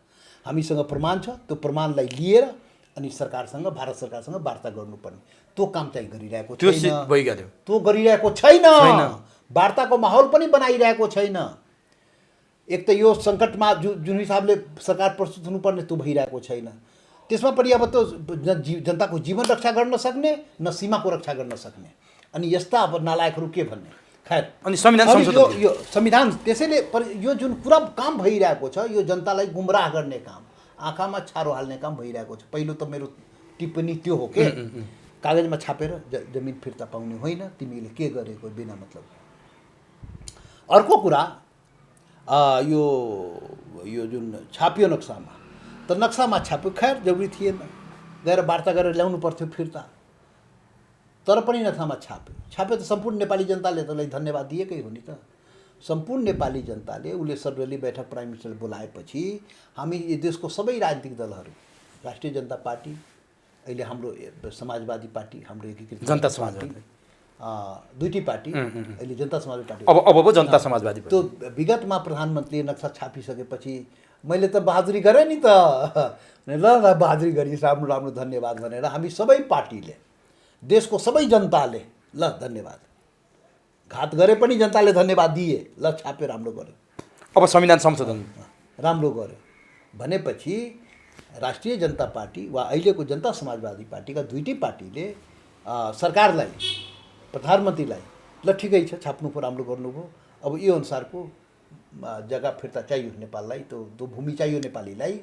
हामीसँग प्रमाण छ। त्यो प्रमाणलाई लिएर अनि सरकारसँग, भारत सरकारसँग वार्ता गर्नुपर्ने त्यो काम चाहिँ गरिरहेको छैन। त्यो गरिरहेको छैन, वार्ताको माहौल पनि बनाइरहेको छैन। एक त यो सङ्कटमा जुन हिसाबले सरकार प्रस्तुत हुनुपर्ने त्यो भइरहेको छैन। त्यसमा पनि अब त्यो जनताको जीवन रक्षा गर्न सक्ने, न सीमाको रक्षा गर्न सक्ने, अनि यस्ता अब नालायकहरू के भन्ने। खैर, अनि संविधान संशोधन, यो संविधान, त्यसैले यो जुन कुरा काम भइरहेको छ यो जनतालाई गुमराह गर्ने काम, आँखामा छारो हाल्ने काम भइरहेको छ। पहिलो त मेरो टिप्पणी त्यो हो के, कागजमा छापेर जमिन फिर्ता पाउने होइन, तिमीले के गरेको बिना मतलब। अर्को कुरा यो जुन छापियो नक्सामा, त नक्सामा छाप्यो, खैर जरुरी थिएन, गएर वार्ता गरेर ल्याउनु पर्थ्यो फिर्ता, तर पनि नक्सामा छाप्यो त सम्पूर्ण नेपाली जनताले त्यसलाई धन्यवाद दिएकै हो नि त। सम्पूर्ण नेपाली जनताले उसले सर्वदलीय बैठक प्राइम मिनिस्टरले बोलाएपछि हामी यो देशको सबै राजनीतिक दलहरू, राष्ट्रिय जनता पार्टी, अहिले हाम्रो समाजवादी पार्टी, हाम्रो एकीकृत जनता समाजवादी, दुईटी पार्टी, अहिले जनता समाजवादी पार्टी, अब जनता समाजवादी। त्यो विगतमा प्रधानमन्त्रीले नक्सा छापिसकेपछि मैले त बहादुरी गरेँ नि त, ल बहादुरी गरिस्, राम्रो राम्रो धन्यवाद भनेर हामी सबै पार्टीले, देशको सबै जनताले ल धन्यवाद, घात गरे पनि जनताले धन्यवाद दिए, ल छाप्यो राम्रो गर्यो, अब संविधान संशोधन राम्रो गर्यो भनेपछि राष्ट्रिय जनता पार्टी वा अहिलेको जनता समाजवादी पार्टीका दुईटी पार्टीले सरकारलाई, प्रधानमन्त्रीलाई ल ठिकै छ छाप्नु पो, राम्रो गर्नुभयो, अब यो अनुसारको जग्गा फिर्ता चाहियो नेपाललाई, त्यो भूमि चाहियो नेपालीलाई,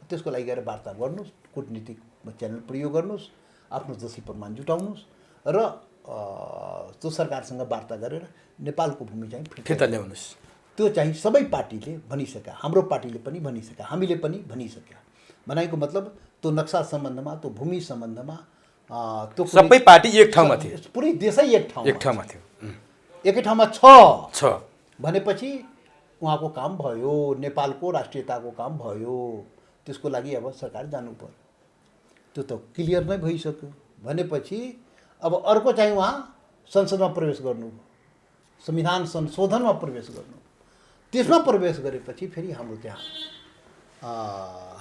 त्यसको लागि गएर वार्ता गर्नुहोस्, कूटनीतिक च्यानल प्रयोग गर्नुहोस्, आफ्नो दोषी प्रमाण जुटाउनुहोस् र त्यो सरकारसँग वार्ता गरेर नेपालको भूमि चाहिँ फिर्ता ल्याउनुहोस्। त्यो चाहिँ सबै पार्टीले भनिसक्या, हाम्रो पार्टीले पनि भनिसक्या, हामीले पनि भनिसक्या। भनेको मतलब त्यो नक्सा सम्बन्धमा, त्यो भूमि सम्बन्धमा त्यो सबै पार्टी एक ठाउँमा थियो, पुरै देशै एक ठाउँमा थियो, एकै ठाउँमा छ भनेपछि उहाँको काम भयो, नेपालको राष्ट्रियताको काम भयो, त्यसको लागि अब सरकार जानु पर्यो। त्यो त क्लियर नै भइसक्यो भनेपछि अब अर्को चाहिँ उहाँ संसदमा प्रवेश गर्नु, संविधान संशोधनमा प्रवेश गर्नु। त्यसमा प्रवेश गरेपछि फेरि हाम्रो त्यहाँ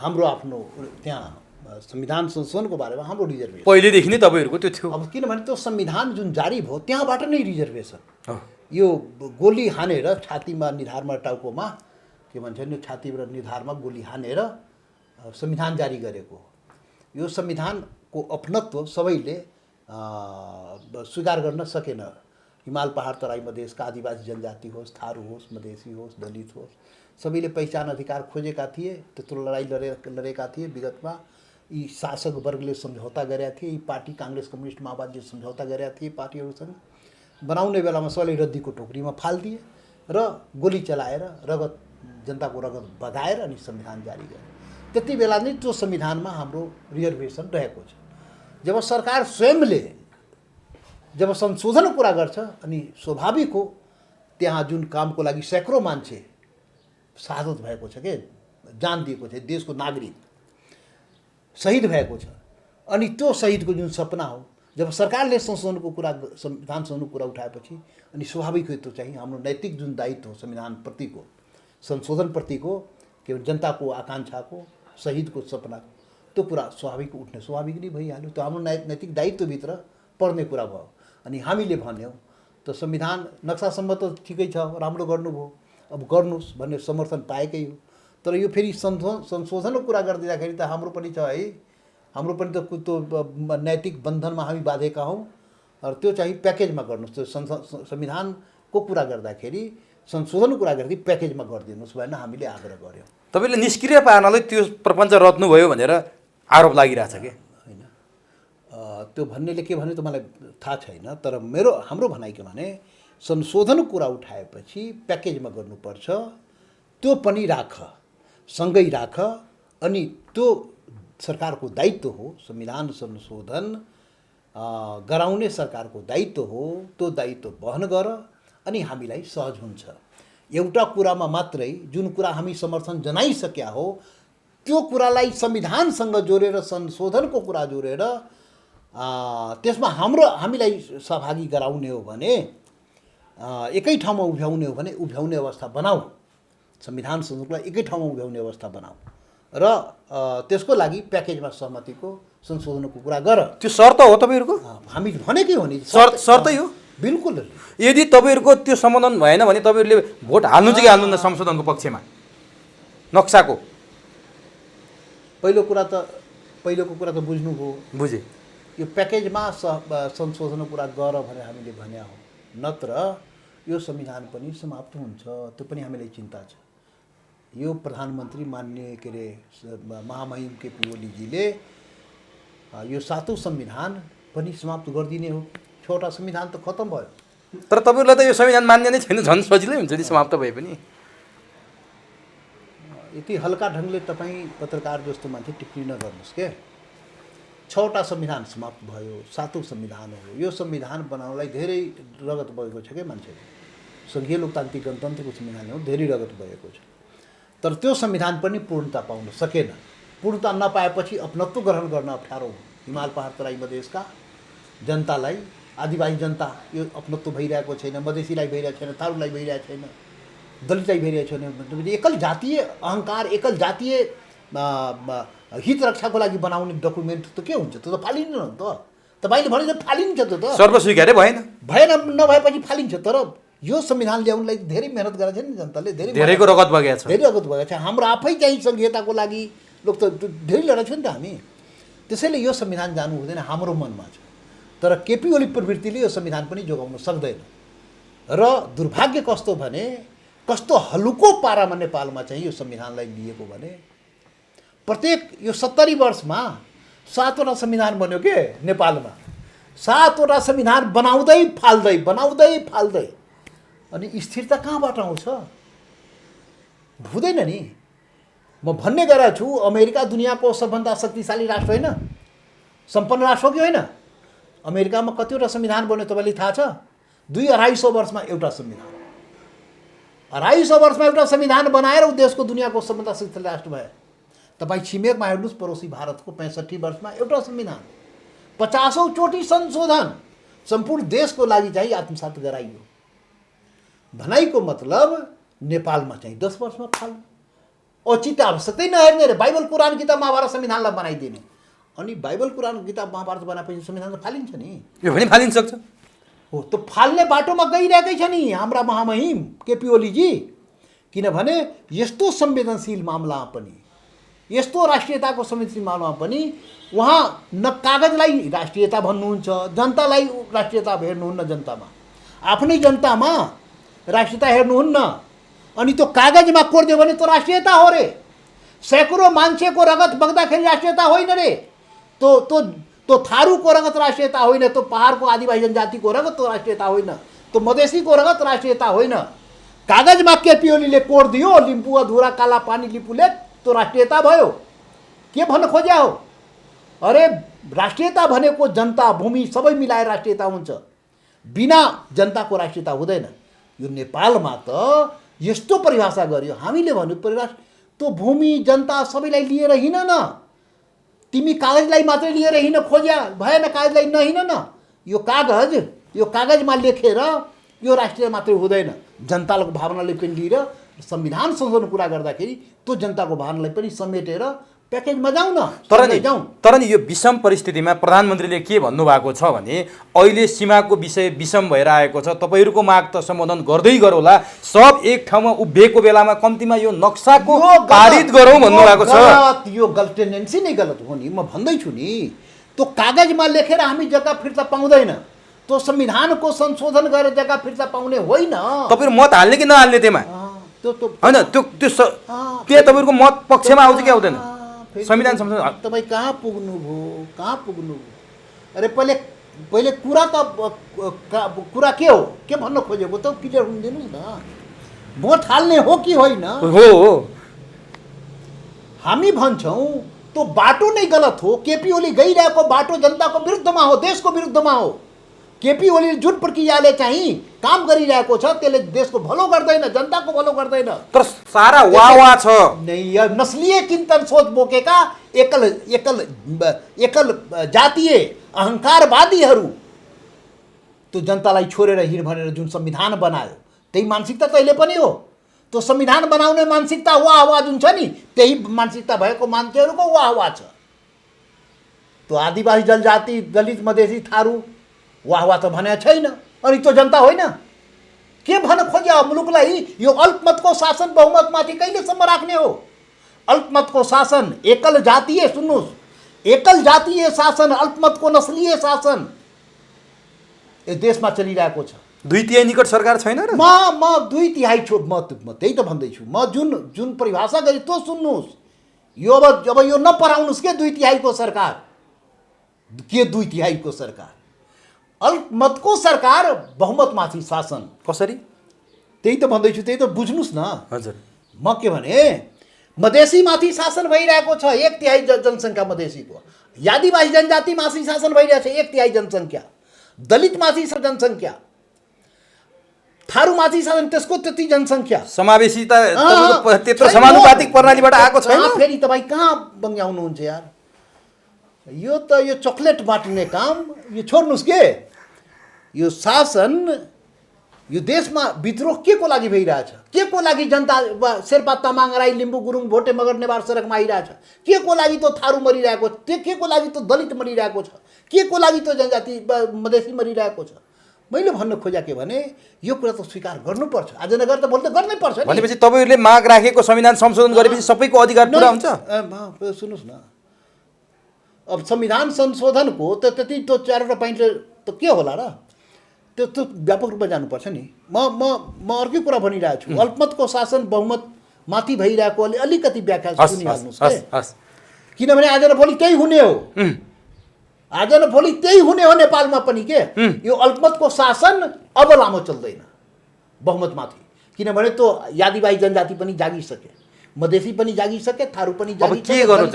हाम्रो आफ्नो त्यहाँ संविधान संशोधनको बारेमा हाम्रो रिजर्भेसन पहिलेदेखि नै तपाईँहरूको त्यो थियो। अब किनभने त्यो संविधान जुन जारी भयो त्यहाँबाट नै रिजर्भेसन। अँ। यो गोली हानेर छातीमा निधारमा टाउकोमा के भन्छ नि छाती र निधारमा गोली हानेर संविधान जारी गरेको। यो संविधानको अपनत्व सबैले स्वीकार गर्न सकेन। हिमाल पहाड तराई मधेसका आदिवासी जनजाति होस्, थारू होस्, मधेसी होस्, दलित होस्, सबैले पहिचान अधिकार खोजेका थिए। त्यत्रो लडाइँ लडेका थिए विगतमा। यी शासक वर्गले सम्झौता गरेका थिए, यी पार्टी काङ्ग्रेस कम्युनिस्ट माओवादीले सम्झौता गरेका थिए पार्टीहरूसँग। बनाउने बेलामा सबैले रद्दीको टोकरीमा फालिदिए र गोली चलाएर रगत जनताको रगत बगाएर अनि संविधान जारी गरे। त्यति बेला नै त्यो संविधानमा हाम्रो रिजर्भेसन रहेको छ। जब सरकार स्वयंले जब संशोधनको कुरा गर्छ अनि स्वाभाविक हो त्यहाँ जुन कामको लागि सैकड़ों मान्छे शहादत भएको छ के जान दिएको छ, देशको नागरिक शहीद भएको छ। अनि त्यो शहीदको जुन सपना हो जब सरकारले संशोधनको कुरा संविधान संशोधनको कुरा उठाएपछि अनि स्वाभाविक हो त्यो चाहिँ हाम्रो नैतिक जुन दायित्व हो संविधानप्रतिको संशोधनप्रतिको के जनताको आकाङ्क्षाको शहीदको सपना त्यो कुरा स्वाभाविक उठ्ने स्वाभाविक नै भइहाल्यो। त्यो हाम्रो नैतिक दायित्वभित्र पर्ने कुरा भयो। अनि हामीले भन्यौँ त संविधान नक्सासम्म त ठिकै छ, राम्रो गर्नुभयो, अब गर्नुहोस् भन्ने समर्थन पाएकै हो। तर यो फेरि संशोधनको कुरा गरिदिँदाखेरि त हाम्रो पनि छ है, हाम्रो पनि त त्यो नैतिक बन्धनमा हामी बाँधेका हौँ। र त्यो चाहिँ प्याकेजमा गर्नुहोस्। त्यो संविधानको कुरा गर्दाखेरि संशोधनको कुरा गर्दाखेरि प्याकेजमा गरिदिनुहोस् भनेर हामीले आग्रह गऱ्यौँ। तपाईँले निष्क्रिय पार्नलाई त्यो प्रपञ्च रत्नुभयो भनेर आरोप लागिरहेछ कि होइन? त्यो भन्नेले के भन्यो त मलाई थाहा छैन। तर हाम्रो भनाइ के भने संशोधनको कुरा उठाएपछि प्याकेजमा गर्नुपर्छ। त्यो पनि राख, सँगै राख। अनि त्यो सरकारको दायित्व हो, संविधान संशोधन गराउने सरकारको दायित्व हो। त्यो दायित्व वहन गर अनि हामीलाई सहज हुन्छ। एउटा कुरामा मात्रै जुन कुरा हामी समर्थन जनाइसक्या हो त्यो कुरालाई संविधानसँग जोडेर संशोधनको कुरा जोडेर त्यसमा हामीलाई सहभागी गराउने हो भने एकै ठाउँमा उभ्याउने हो भने उभ्याउने अवस्था बनाऊ। संविधान संशोधनलाई एकै ठाउँमा उभ्याउने अवस्था बनाऊ र त्यसको लागि प्याकेजमा सहमतिको संशोधनको कुरा गर। त्यो शर्त हो तपाईँहरूको? हामी भनेकै हो नि, शर्तै हो। बिल्कुल। यदि तपाईँहरूको त्यो समाधान भएन भने तपाईँहरूले भोट हाल्नु चाहिँ हाल्नुहुन्न संशोधनको पक्षमा नक्साको? पहिलोको कुरा त बुझ्नुभयो। बुझेँ। यो प्याकेजमा संशोधनको कुरा गर भनेर हामीले भन्या हो, नत्र यो संविधान पनि समाप्त हुन्छ। त्यो पनि हामीलाई चिन्ता छ। यो प्रधानमन्त्री माननीय के अरे महामहिम केपी ओलीजीले यो 7औं संविधान पनि समाप्त गरिदिने हो। 6वटा संविधान त खत्तम भयो। तर तपाईँहरूलाई त यो संविधान मान्य नै छैन, झन् सजिलै हुन्छ नि समाप्त भए पनि। यति हल्का ढङ्गले तपाईँ पत्रकार जस्तो मान्छे टिप्पणी नगर्नुहोस् के। 6वटा संविधान समाप्त भयो, 7औं संविधान हो। यो संविधान बनाउनलाई धेरै रगत बगेको छ क्या मान्छेको। सङ्घीय लोकतान्त्रिक गणतन्त्रको संविधान हो, धेरै रगत बगेको छ। तर त्यो संविधान पनि पूर्णता पाउन सकेन। पूर्णता नपाएपछि अपनत्व ग्रहण गर्न अप्ठ्यारो हो। हिमाल पहाड तराई मधेसका जनतालाई, आदिवासी जनता यो अपनत्व भइरहेको छैन, मधेसीलाई भइरहेको छैन, थारूलाई भइरहेको छैन, दलितलाई भइरहेको छैन। एकल जातीय अहङ्कार, एकल जातीय हित रक्षाको लागि बनाउने डकुमेन्ट त के हुन्छ? त्यो त फालिन्न नि त। तपाईँले भने त फालिन्छ त। सर्वस्वीकार्य भएन नभएपछि फालिन्छ। तर यो संविधान ल्याउनलाई धेरै मेहनत गरेको छ नि जनताले, धेरैको रगत बगेको छ। धेरै रगत बगेको छ। हाम्रो आफै चाहिँ सङ्घीयताको लागि लोक त धेरै लडेको छ नि त हामी। त्यसैले यो संविधान जानु हुँदैन हाम्रो मनमा छ। तर केपी ओली प्रवृत्तिले यो संविधान पनि जोगाउन सक्दैन। र दुर्भाग्य कस्तो भने कस्तो हलुको पारामा नेपालमा चाहिँ यो संविधानलाई लिएको भने प्रत्येक यो 70 वर्षमा 7वटा संविधान बन्यो के नेपालमा। 7वटा संविधान बनाउँदै फाल्दै अनि स्थिरता कहाँबाट आउँछ? हुँदैन नि। म भन्ने गरेको छु अमेरिका दुनियाँको सबभन्दा शक्तिशाली राष्ट्र होइन, सम्पन्न राष्ट्र हो कि होइन? अमेरिकामा कतिवटा संविधान बन्यो तपाईँलाई थाहा छ? 200-250 वर्षमा एउटा संविधान। 250 वर्षमा एउटा संविधान बनाएर ऊ देशको दुनियाँको सबभन्दा शिक्षित राष्ट्र भयो। तपाईँ छिमेकमा हेर्नुहोस्, पडोसी भारतको 65 वर्षमा एउटा संविधान, 50औं चोटि संशोधन सम्पूर्ण देशको लागि चाहिँ आत्मसात गराइयो। भनाइको मतलब नेपालमा चाहिँ 10 वर्षमा फाल्नु, औचित्य आवश्यकतै नहेर्ने रे। बाइबल कुरान गीता महाभारत संविधानलाई बनाइदिने, अनि बाइबल कुरान गीता महाभारत बनाएपछि संविधान त फालिन्छ नि। यो पनि फालिन सक्छ हो, त्यो फाल्ने बाटोमा गइरहेकै छ नि हाम्रा महामहिम केपी ओलीजी। किनभने यस्तो संवेदनशील मामलामा पनि, यस्तो राष्ट्रियताको संवेदनशील मामलामा पनि उहाँ न कागजलाई राष्ट्रियता भन्नुहुन्छ, जनतालाई राष्ट्रियता हेर्नुहुन्न, जनतामा आफ्नै जनतामा राष्ट्रियता हेर्नुहुन्न। अनि त्यो कागजमा कोर्दियो भने त्यो राष्ट्रियता हो रे। सैकड़ों मान्छेको रगत बग्दाखेरि राष्ट्रियता होइन रे। तो थारूको रगत राष्ट्रियता होइन, त्यो पहाडको आदिवासी जनजातिको रगत त्यो राष्ट्रियता होइन, त्यो मधेसीको रगत राष्ट्रियता होइन। कागजमा केपी ओलीले कोर्दियो लिम्बू अधुरा काला पानी लिपुले, त्यो राष्ट्रियता भयो। के भन्न खोज्या हो? अरे राष्ट्रियता भनेको जनता भूमि सबै मिलाएर राष्ट्रियता हुन्छ, बिना जनताको राष्ट्रियता हुँदैन। यो नेपालमा त यस्तो परिभाषा गर्यो, हामीले भन्यो परिभाषा त्यो भूमि जनता सबैलाई लिएर हिँड न, तिमी कागजलाई मात्रै लिएर हिँड खोज्या भएन, कागजलाई नहिँड न। यो कागजमा लेखेर यो राष्ट्रिय मात्रै हुँदैन, जनताको भावनाले पनि लिएर संविधान संशोधन कुरा गर्दाखेरि त्यो जनताको भावनालाई पनि समेटेर प्याकेजमा जाउँ न। तर नि यो विषम परिस्थितिमा प्रधानमन्त्रीले के भन्नुभएको छ भने अहिले सीमाको विषय विषम भएर आएको छ, तपाईँहरूको माग त सम्बोधन गर्दै गरौँला, सब एक ठाउँमा उभिएको बेलामा कम्तीमा यो नक्साको पारित गरौँ भन्नुभएको छ। यो गलत टेन्डेन्सी नै गलत हो नि, म भन्दैछु नि। त्यो कागजमा लेखेर हामी जग्गा फिर्ता पाउँदैन, त्यो संविधानको संशोधन गरेर जग्गा फिर्ता पाउने होइन। तपाईँहरू मत हाल्ने कि नहाल्ने त्यसमा होइन, त्यो तपाईँहरूको मत पक्षमा आउँछ कि आउँदैन संविधान संशोधन? तपाईँ कहाँ पुग्नु? अरे पहिले कुरा के हो, के भन्न खोजेको त क्लियर हुन दिनुहोस् न। भोट हाल्ने हो कि होइन? हो। हामी भन्छौँ त्यो बाटो नै गलत हो। केपी ओली गइरहेको बाटो जनताको विरुद्धमा हो, देशको विरुद्धमा हो। केपी ओलीले जुन प्रक्रियाले चाहिँ काम गरिरहेको छ त्यसले देशको भलो गर्दैन, जनताको भलो गर्दैन। तर सारा वाह छ नस्लीय चिन्तन सोच बोकेका एकल जातीय अहङ्कारवादीहरू त्यो जनतालाई छोडेर हिँड भनेर जुन संविधान बनायो त्यही मानसिकता त अहिले पनि हो। त्यो संविधान बनाउने मानसिकता वाह जुन छ नि, त्यही मानसिकता भएको मान्छेहरूको वाह छ। त्यो आदिवासी जनजाति, दलित, मधेसी, थारू वाह त भने छैन। अनि त्यो जनता होइन। के भन्न खोज्या मुलुकलाई? यो अल्पमतको शासन बहुमतमाथि कहिलेसम्म राख्ने हो? अल्पमतको शासन, एकल जातीय, सुन्नुहोस्, एकल जातीय शासन, अल्पमतको नस्लीय शासन यस देशमा चलिरहेको छ। 2/3 निकट सरकार छैन र? म 2/3 छु। म त्यही त भन्दैछु। म जुन परिभाषा गरे त्यो सुन्नुहोस्। यो अब यो नपराउनुहोस् के 2/3 को सरकार, के 2/3 को सरकार? अल्पमतको सरकार, बहुमतमाथि शासन। कसरी? त्यही त भन्दैछु, त्यही त बुझ्नुहोस् न। हजुर, म के भने मधेसीमाथि शासन भइरहेको छ, 1/3 जनसङ्ख्या मधेसीको। आदिवासी जनजातिमाथि शासन भइरहेको छ, 1/3 जनसङ्ख्या। दलितमाथि जनसङ्ख्या, थारूमाथि शासन, त्यसको त्यति जनसङ्ख्या। समावेशिता त्यत्रो समानुपातिक प्रणालीबाट आएको छैन। फेरि तपाईँ कहाँ बङ्ग्याउनुहुन्छ यार? यो त यो चकलेट बाँड्ने काम यो छोड्नुहोस् के। यो शासन, यो देशमा विद्रोह के को लागि भइरहेछ? के को लागि जनता शेर्पा, तामाङ, राई, लिम्बू, गुरुङ, भोटे, मगर, नेवार सडकमा आइरहेछ? के को लागि त थारू मरिरहेको? के को लागि त दलित मरिरहेको छ? के को लागि त जनजाति मधेसी मरिरहेको छ? मैले भन्न खोजेँ के भने यो कुरा त स्वीकार गर्नुपर्छ। आज नगर त भोलि त गर्नै पर्छ नि। भनेपछि तपाईँहरूले माग राखेको संविधान संशोधन गरेपछि सबैको अधिकार पुरा हुन्छ? सुन्नुहोस् न, अब संविधान संशोधनको त त्यति त्यो 4वटा पोइन्टले त के होला र? त्यो व्यापक रूपमा जानुपर्छ नि। म अर्कै कुरा भनिरहेको छु। अल्पमतको शासन बहुमत माथि भइरहेको अलिकति व्याख्या सुनिहाल्नुहोस्, किनभने आज न भोलि त्यही हुने हो। आज न भोलि त्यही हुने हो नेपालमा पनि के। यो अल्पमतको शासन अब लामो चल्दैन बहुमतमाथि, किनभने त्यो आदिवासी जनजाति पनि जागिसके, मधेसी पनि जागिसके, थारू पनि जागिसके। के गर्नु?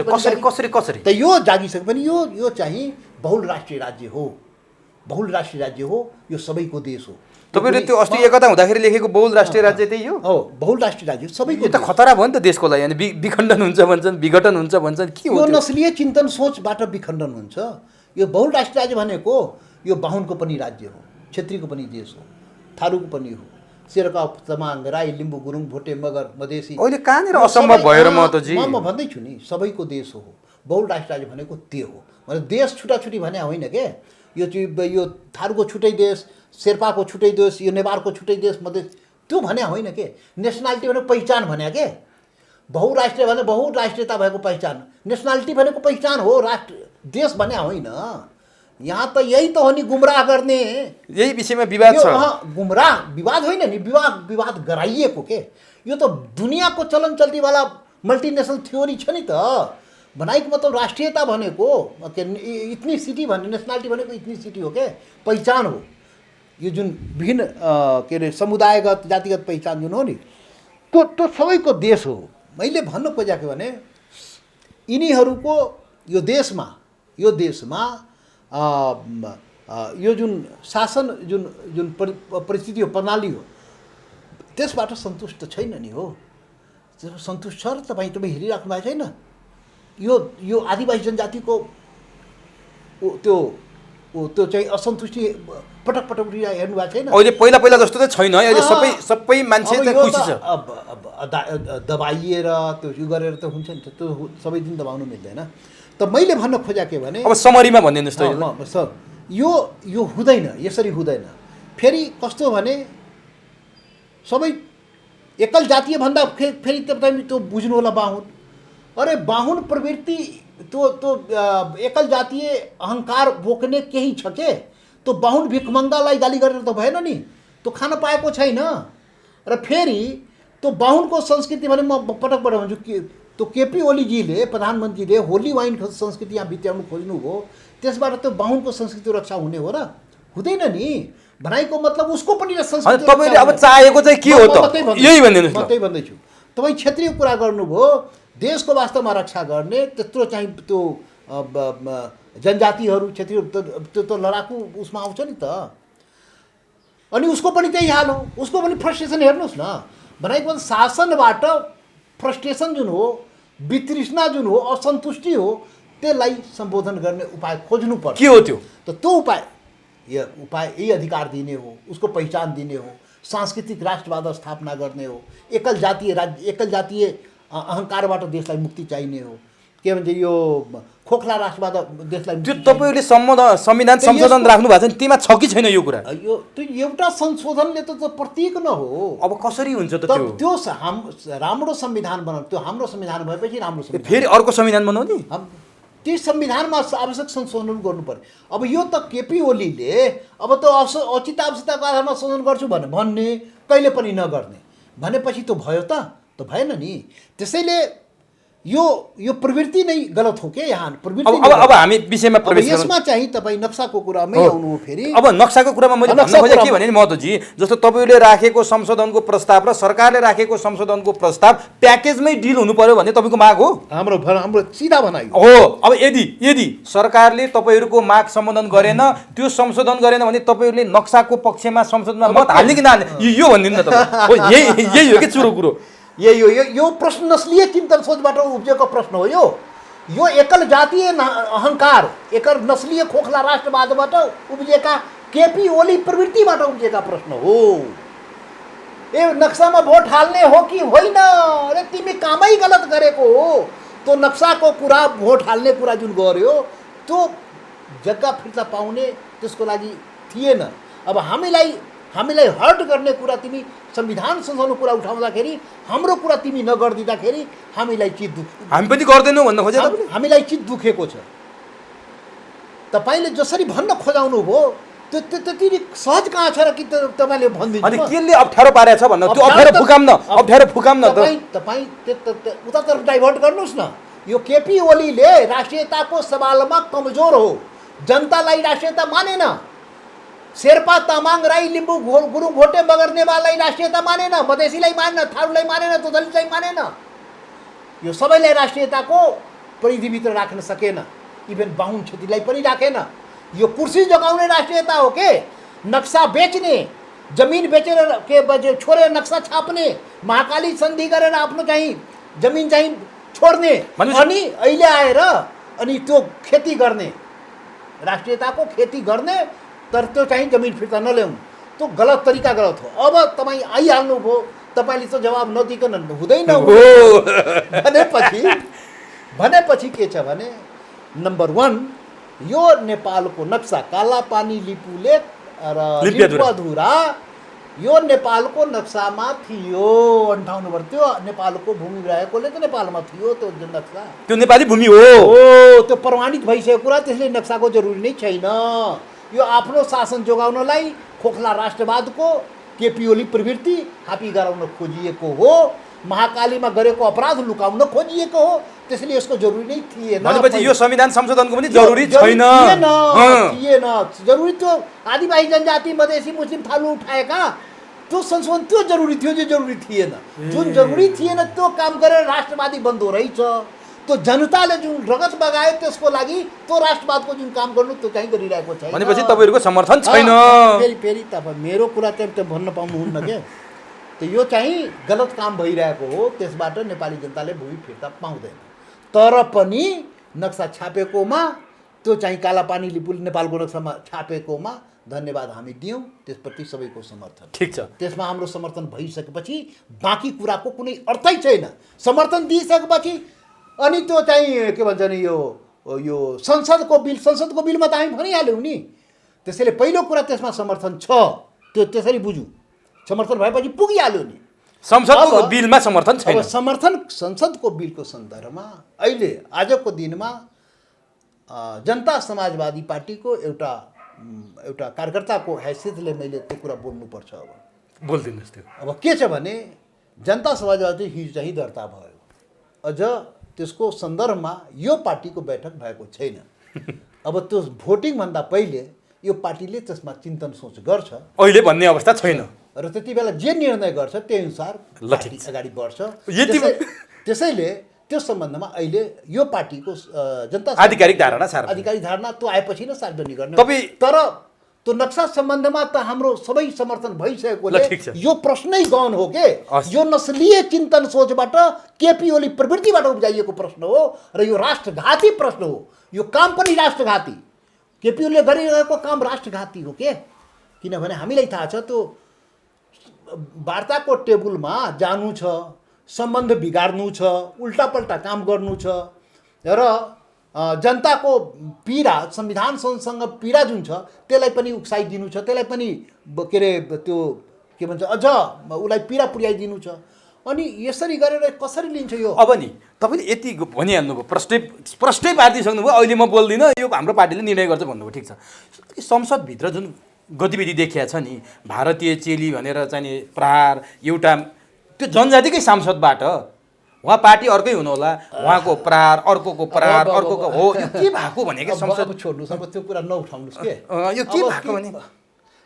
कसरी त यो जागिसके पनि यो चाहिँ बहुराष्ट्रिय राज्य हो। बहुराष्ट्रिय राज्य हो, यो सबैको देश हो। तपाईँले त्यो अस्ति एकता हुँदाखेरि लेखेको बहुल राष्ट्रिय राज्य त्यही हो? हो, बहुल राष्ट्रिय राज्य सबैको। यो त खतरा भयो नि त देशको लागि। अनि विखण्डन हुन्छ भन्छन्, विघटन हुन्छ भन्छन्, के हो यो त्यो? नस्लीय चिन्तन सोचबाट विखण्डन हुन्छ। यो बहुल राष्ट्रिय राज्य भनेको यो बाहुनको पनि राज्य हो, छेत्रीको पनि देश हो, थारूको पनि हो, शेर्पा, तमाङ, राई, लिम्बू, गुरुङ, भोटे, मगर, मधेसी। अहिले कहाँनिर असम्भव भएर महतोजी? म भन्दैछु नि, सबैको देश हो बहुल राष्ट्रिय राज्य भनेको। त्यो हो भने देश छुटाछुटी भने होइन के। यो चाहिँ यो थारूको छुट्टै देश, शेर्पाको छुट्टै देश, यो नेवारको छुट्टै देश, मधेस, त्यो भने होइन के। नेसनालिटी भनेको पहिचान भने के। बहुराष्ट्रिय भने बहुराष्ट्रियता भएको पहिचान, नेसनालिटी भनेको पहिचान हो, राष्ट्र देश भने होइन। यहाँ त यही त हो नि गुमराह गर्ने, यही विषयमा विवाद छ। गुमराह विवाद होइन नि, विवाद गराइएको के। यो त दुनियाँको चलन चल्तीवाला मल्टिनेसनल थ्योरी छ नि त। बनाइको मतलब राष्ट्रियता भनेको इतनी सिटी भन्ने, नेसनालिटी भनेको इतनी सिटी हो के, पहिचान हो। यो जुन विभिन्न के अरे समुदायगत जातिगत पहिचान जुन हो नि, त्यो सबैको देश हो। मैले भन्न खोजेको भने यिनीहरूको यो देशमा यो जुन शासन जुन परिस्थिति हो, प्रणाली हो, त्यसबाट सन्तुष्ट छैन नि हो। सन्तुष्ट छ र तपाईँ हेरिराख्नु भएको छैन? यो आदिवासी जनजातिको त्यो चाहिँ असन्तुष्टि पटक पटक हेर्नु भएको छैन? अहिले पहिला जस्तो त छैन। अहिले सबै मान्छे चाहिँ खुसी छ। दबाइएर त्यो उयो गरेर त हुन्छ नि, त्यो सबै दिन दबाउनु मिल्दैन। त मैले भन्न खोजेको के भने अब समरीमा भनिदिनुहोस् त। यो हुँदैन, यसरी हुँदैन। फेरि कस्तो भने सबै एकल जातीय भन्दा फेरि तपाईँ त्यो बुझ्नु होला बाहुन। अरे बाहुन प्रवृत्ति त्यो एकल जातीय अहङ्कार बोक्ने केही छ के? त्यो बाहुन भिखमङ्गालाई गाली गरेर त भएन नि, त्यो खान पाएको छैन। र फेरि त्यो बाहुनको संस्कृति भने म पटक भन्छु कि त्यो केपी ओलीजीले, प्रधानमन्त्रीले होली वाइन संस्कृति यहाँ भित्र्याउनु खोज्नुभयो, त्यसबाट त्यो बाहुनको संस्कृति रक्षा हुने हो र? हुँदैन नि। भनाइको मतलब उसको पनि संस्कृति। तपाईँले अब चाहेको चाहिँ के हो त? यही भनिदिनुहोस्। म त्यही भन्दैछु। तपाईँ क्षेत्रीय कुरा गर्नुभयो, देशको वास्तवमा रक्षा गर्ने त्यत्रो चाहिँ त्यो जनजातिहरू क्षेत्रीय त्यो लडाकु उसमा आउँछ नि त। अनि उसको पनि त्यही हाल हो, उसको पनि फ्रस्ट्रेसन हेर्नुहोस् न। भनेको शासनबाट फ्रस्ट्रेसन जुन हो, वितृष्णा जुन हो, असन्तुष्टि हो, त्यसलाई सम्बोधन गर्ने उपाय खोज्नुपर्छ। के हो त्यो? त्यो उपाय यही अधिकार दिने हो, उसको पहिचान दिने हो, सांस्कृतिक राष्ट्रवाद स्थापना गर्ने हो, एकल जातीय अहङ्कारबाट देशलाई मुक्ति चाहिने हो। के भन्छ यो खोखला राष्ट्रवाद देशलाई। त्यो तपाईँले संविधान संशोधन राख्नु भएको छ नि, त्यसमा छ कि छैन यो कुरा? त्यो एउटा संशोधनले त प्रतीक न हो। अब कसरी हुन्छ त त्यो राम्रो संविधान बनाउनु, त्यो हाम्रो संविधान भएपछि राम्रो संविधान, फेरि अर्को संविधान बनाउने? त्यो संविधानमा आवश्यक संशोधन गर्नु पर्यो। अब यो त केपी ओलीले अब त औचित्य आवश्यकताको आधारमा संशोधन गर्छु भन्ने, कहिले पनि नगर्ने भनेपछि त्यो भयो त भएन नि। त्यसैले यो प्रवृत्ति नै गलत हो के यहाँ प्रवृत्ति। अब हामी विषयमा प्रवेश गरौँ। यसमा चाहिँ तपाईँ नक्साको कुरामै आउनु हो। फेरि अब नक्साको कुरामा मैले भन्न खोजेँ के भने नि महतोजी, जस्तो तपाईँले राखेको संशोधनको प्रस्ताव र सरकारले राखेको संशोधनको प्रस्ताव प्याकेजमै डिल हुनु पर्यो भन्ने तपाईँको माग हो? हाम्रो सिधा भनाइ हो। अब यदि सरकारले तपाईँहरूको माग सम्बोधन गरेन, त्यो संशोधन गरेन भने तपाईँहरूले नक्साको पक्षमा संशोधनमा मत हाल्ने कि नहाल्ने, यो भनिदिनु न तपाईँ। यही हो कि चुरो कुरो? यही हो। यो प्रश्न नस्लीय चिन्तन सोचबाट उब्जेको प्रश्न हो। यो एकल जातीय अहङ्कार, एकल नस्लीय खोखला राष्ट्रवादबाट उब्जेका केपी ओली प्रवृत्तिबाट उब्जेका प्रश्न हो। नक्सामा भोट हाल्ने हो कि होइन? अरे तिमी कामै गलत गरेको हो। त्यो नक्साको कुरा, भोट हाल्ने कुरा जुन गर्यो, त्यो जग्गा फिर्ता पाउने त्यसको लागि थिएन। अब हामीलाई हर्ट गर्ने कुरा तिमी संविधान संशोधनको कुरा उठाउँदाखेरि, हाम्रो कुरा तिमी नगरिदिँदाखेरि हामीलाई चित्त हामी पनि गर्दैनौँ भन्न खोजे। हामीलाई चित्त दुखेको छ। तपाईँले जसरी भन्न खोजाउनु भयो त्यो त्यति सहज कहाँ छ र कि तपाईँले भनिदिनु? अनि केले अप्ठ्यारो पारेछ भन्न? त्यो अप्ठ्यारो फुकाम न तपाईँ उतातर्फ डाइभर्ट गर्नुहोस् न। यो केपी ओलीले राष्ट्रियताको सवालमा कमजोर हो। जनतालाई राष्ट्रियता मानेन। शेर्पा, तामाङ, राई, लिम्बू, गुरुङ, भोटे, मगर, नेवारलाई राष्ट्रियता मानेन, मधेसीलाई मानेन, थारूलाई मानेन, तो दलितलाई मानेन। यो सबैलाई राष्ट्रियताको परिधिभित्र राख्न सकेन। इभन बाहुन क्षत्रियलाई पनि राखेन। यो कुर्सी जगाउने राष्ट्रियता हो के? नक्सा बेच्ने, जमिन बेचेर के छोडेर नक्सा छाप्ने, महाकाली सन्धि गरेर आफ्नो चाहिँ जमिन चाहिँ छोड्ने, भनेपछि- अनि अहिले आएर अनि त्यो खेती गर्ने, राष्ट्रियताको खेती गर्ने, तर त्यो चाहिँ जमिन फिर्ता नल्याउनु, त्यो गलत तरिका गलत हो। अब तपाईँ आइहाल्नुभयो, तपाईँले त जवाब नदिकन हुँदैन भनेपछि के छ भने, नम्बर 1 यो नेपालको नक्सा कालापानी लिपुलेक र लिपुअधुरा यो नेपालको नक्सामा थियो 58 वर्ष। त्यो नेपालको भूमि रहेकोले त नेपालमा थियो त्यो नक्सा, त्यो नेपाली भूमि हो। त्यो प्रमाणित भइसकेको कुरा, त्यसले नक्साको जरुरी नै छैन। यो आफ्नो शासन जोगाउनलाई खोखला राष्ट्रवादको केपी ओली प्रवृत्ति हापी गराउन खोजिएको हो, महाकालीमा गरेको अपराध लुकाउन खोजिएको हो, त्यसले यसको जरुरी नै थिएन। भनेपछि यो संविधान संशोधनको पनि जरुरी छैन। थिएन जरुरी। त्यो आदिवासी जनजाति, मधेसी, मुस्लिम थालु उठाएका त्यो संशोधन त्यो जरुरी थियो, जो जरुरी थिएन। जुन जरुरी थिएन त्यो काम गरेर राष्ट्रवादी बन्दो रहेछ। त्यो जनताले जुन रगत बगायो त्यसको लागि त्यो राष्ट्रवादको जुन काम गर्नु त्यो चाहिँ गरिरहेको छैन। भनेपछि तपाईँहरूको समर्थन छैन। फेरि तपाईँ मेरो कुरा चाहिँ भन्न पाउनुहुन्न क्या। त यो चाहिँ गलत काम भइरहेको हो, त्यसबाट नेपाली जनताले भूमि फिर्ता पाउँदैन। तर पनि नक्सा छापेकोमा, त्यो चाहिँ कालापानी लिपु नेपालको नक्सामा छापेकोमा धन्यवाद हामी दियौँ, त्यसप्रति सबैको समर्थन। ठिक छ। त्यसमा हाम्रो समर्थन भइसकेपछि बाँकी कुराको कुनै अर्थै छैन। समर्थन दिइसकेपछि अनि त्यो चाहिँ के भन्छ नि, यो संसदको बिलमा त हामी भनिहाल्यौँ नि। त्यसैले पहिलो कुरा त्यसमा समर्थन छ, त्यो त्यसरी बुझौँ। समर्थन भएपछि पुगिहाल्यो नि। संसदको बिलमा समर्थन छैन। अब समर्थन संसदको बिलको सन्दर्भमा अहिले आजको दिनमा जनता समाजवादी पार्टीको एउटा कार्यकर्ताको हैसियतले मैले त्यो कुरा बोल्नुपर्छ। अब बोलिदिनुहोस् त्यो। अब के छ भने, जनता समाजवादी हिजो चाहिँ दर्ता भयो, अझ त्यसको सन्दर्भमा यो पार्टीको बैठक भएको छैन। अब त्यो भोटिङभन्दा पहिले यो पार्टीले त्यसमा चिन्तन सोच गर्छ, अहिले भन्ने अवस्था छैन। र त्यति बेला जे निर्णय गर्छ त्यही अनुसार अगाडि बढ्छ। त्यसैले त्यो सम्बन्धमा अहिले यो पार्टीको जनता आधिकारिक धारणा त्यो आएपछि नै सार्वजनिक गर्ने। तर त्यो नक्सा सम्बन्धमा त हाम्रो सबै समर्थन भइसकेकोले यो प्रश्नै गौण हो के। यो नस्लीय चिन्तन सोचबाट केपी ओली प्रवृत्तिबाट उब्जाइएको प्रश्न हो र यो राष्ट्रघाती प्रश्न हो। यो काम पनि राष्ट्रघाती, केपी ओलीले गरिरहेको काम राष्ट्रघाती हो के। किनभने हामीलाई थाहा छ त्यो वार्ताको टेबलमा जानु छ, सम्बन्ध बिगार्नु छ, उल्टापल्टा काम गर्नु छ र जनताको पीडा, संविधानसँग पीडा जुन छ त्यसलाई पनि उक्साइदिनु छ, त्यसलाई पनि के अरे त्यो के भन्छ अझ उसलाई पीडा पुर्याइदिनु छ। अनि यसरी गरेर कसरी लिन्छ यो? अब नि तपाईँले यति भनिहाल्नुभयो, प्रष्टै पारिदिइसक्नुभयो। अहिले म बोल्दिनँ, यो हाम्रो पार्टीले निर्णय गर्छ भन्नुभयो। ठिक छ। संसदभित्र जुन गतिविधि देखिया छ नि, भारतीय चेली भनेर चाहिँ नि प्रहार, एउटा त्यो जनजातिकै सांसदबाट उहाँ पार्टी अर्कै हुनुहोला, उहाँको प्रहार, अर्कोको प्रहार, अर्कोको हो, यो के भएको भनेको संसद छोड्नुहोस्। अब त्यो कुरा नउठाउनुहोस् के। यो के भएको भने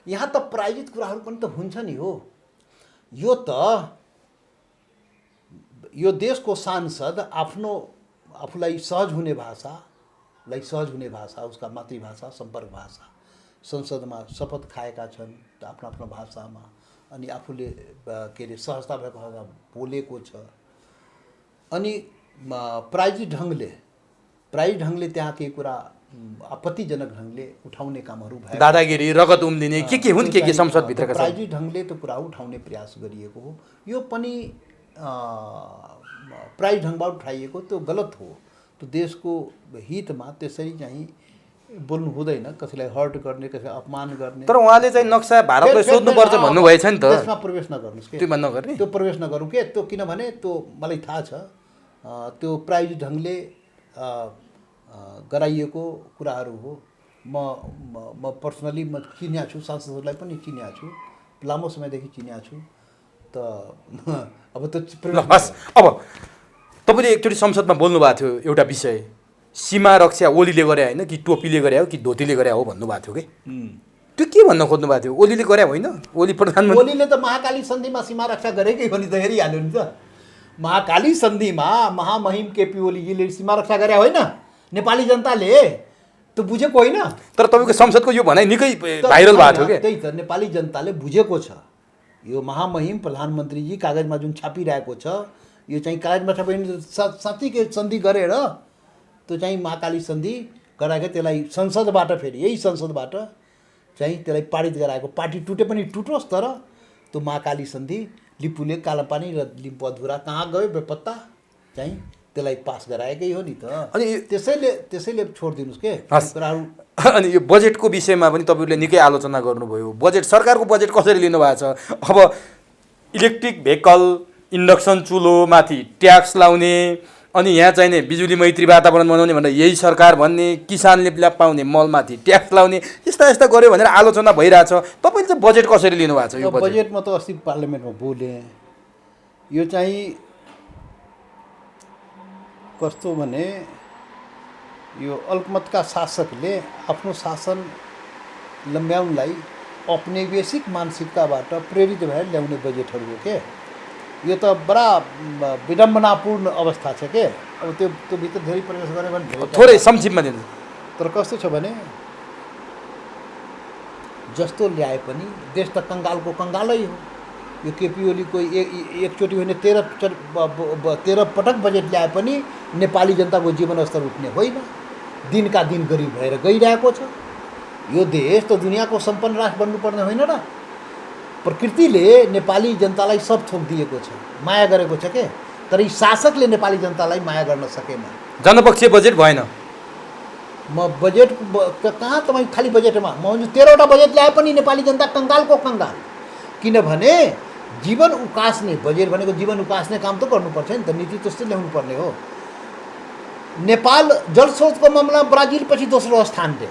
यहाँ त प्रायोजित कुराहरू पनि त हुन्छ नि हो। यो त यो देशको सांसद आफूलाई सहज हुने भाषा, उसका मातृभाषा, सम्पर्क भाषा, संसदमा शपथ खाएका छन् आफ्नो भाषामा, अनि आफूले के अरे सहजता भएको भाषा बोलेको छ। अनि प्रायोजित ढङ्गले त्यहाँ केही कुरा आपत्तिजनक ढङ्गले उठाउने कामहरू भयो। दादागिरी, रगत उम्लिने के हुन् के संसदभित्रका प्रायोजित ढङ्गले त्यो कुरा उठाउने प्रयास गरिएको हो। यो पनि प्रायोजित ढङ्गबाट उठाइएको, त्यो गलत हो। त्यो देशको हितमा त्यसरी चाहिँ बोल्नु हुँदैन, कसैलाई हर्ट गर्ने, कसैलाई अपमान गर्ने। तर उहाँले चाहिँ नक्सा भारतलाई सोध्नुपर्छ भन्नुभएछ नि त। त्यसमा प्रवेश नगर्नुहोस् के, त्यो प्रवेश नगरौँ के। त्यो किनभने त्यो मलाई थाहा छ, त्यो प्रायोजित ढङ्गले गराइएको कुराहरू हो। म पर्सनली म चिन्या छु, सांसदहरूलाई पनि चिन्या छु, लामो समयदेखि चिन्या छु। त अब त्यो अब तपाईँले एकचोटि संसदमा बोल्नुभएको थियो एउटा विषय, सीमा रक्षा ओलीले गरे होइन कि टोपीले गरे हो कि धोतीले गरे हो भन्नुभएको थियो कि त्यो के भन्न खोज्नु भएको थियो? ओलीले गरे होइन? ओली प्रधानमन्त्री ओलीले त महाकाली सन्धिमा सीमा रक्षा गरेकै हो नि त, हेरिहाल्यो नि त। महाकाली सन्धिमा महामहिम केपी ओलीजीले सीमा रक्षा गरे होइन? नेपाली जनताले त्यो बुझेको होइन। तर तपाईँको संसदको यो भनाइ निकै भाइरल भएको थियो क्या। त्यही त नेपाली जनताले बुझेको छ। यो महामहिम प्रधानमन्त्रीजी कागजमा जुन छापिरहेको छ, यो चाहिँ कागजमा छापिने साँच्चीकै सन्धि गरेर त्यो चाहिँ महाकाली सन्धि गराएको, त्यसलाई संसदबाट फेरि यही संसदबाट चाहिँ त्यसलाई पारित गराएको। पार्टी टुटे पनि टुटोस्, तर त्यो महाकाली सन्धि लिपुले कालापानी र लिम्बू अधुरा कहाँ गयो बेपत्ता चाहिँ त्यसलाई पास गराएकै हो नि त। अनि त्यसैले छोडिदिनुहोस् के कुराहरू। अनि यो बजेटको विषयमा पनि तपाईँहरूले निकै आलोचना गर्नुभयो। बजेट, सरकारको बजेट कसरी लिनुभएको छ? अब इलेक्ट्रिक भेहिकल, इन्डक्सन चुलोमाथि ट्याक्स लाउने, अनि यहाँ चाहिने बिजुली मैत्री वातावरण बनाउने भनेर यही सरकार भन्ने, किसानले पाउने मलमाथि ट्याक्स लाउने, यस्ता यस्ता गर्यो भनेर आलोचना भइरहेछ। तपाईँले चाहिँ बजेट कसरी लिनुभएको छ? यो बजेटमा त अस्ति पार्लियामेन्टमा बोलेँ। यो चाहिँ कस्तो भने यो अल्पमतका शासकले आफ्नो शासन लम्ब्याउनलाई औपनिवेशिक मानसिकताबाट प्रेरित भएर ल्याउने बजेटहरू हो के। यो त बडा विडम्बनापूर्ण अवस्था छ के। अब त्यो भित्र धेरै प्रवेश गऱ्यो भने थोरै संक्षिप्तमा दिनु। तर कस्तो छ भने जस्तो ल्याए पनि देश त कङ्गालको कङ्गालै हो। यो केपी ओलीको एकचोटि होइन 13 पटक बजेट ल्याए पनि नेपाली जनताको जीवन स्तर उठ्ने होइन, दिनका दिन गरिब भएर गइरहेको छ। यो देश त दुनियाँको सम्पन्न राष्ट्र बन्नुपर्ने होइन र। प्रकृतिले नेपाली जनतालाई सब थोक दिएको छ, माया गरेको छ के। तर यी शासकले नेपाली जनतालाई माया गर्न सकेन। जनपक्षीय बजेट भएन। म बजेट कहाँ तपाईँ खालि बजेटमा म 13वटा बजेट ल्याए पनि नेपाली जनता कङ्गालको कङ्गाल। किनभने जीवन उकास्ने बजेट भनेको जीवन उकास्ने काम त गर्नुपर्छ नि त, नीति त्यस्तै ल्याउनु पर्ने हो। नेपाल जलस्रोतको मामला ब्राजिलपछि दोस्रो स्थानले।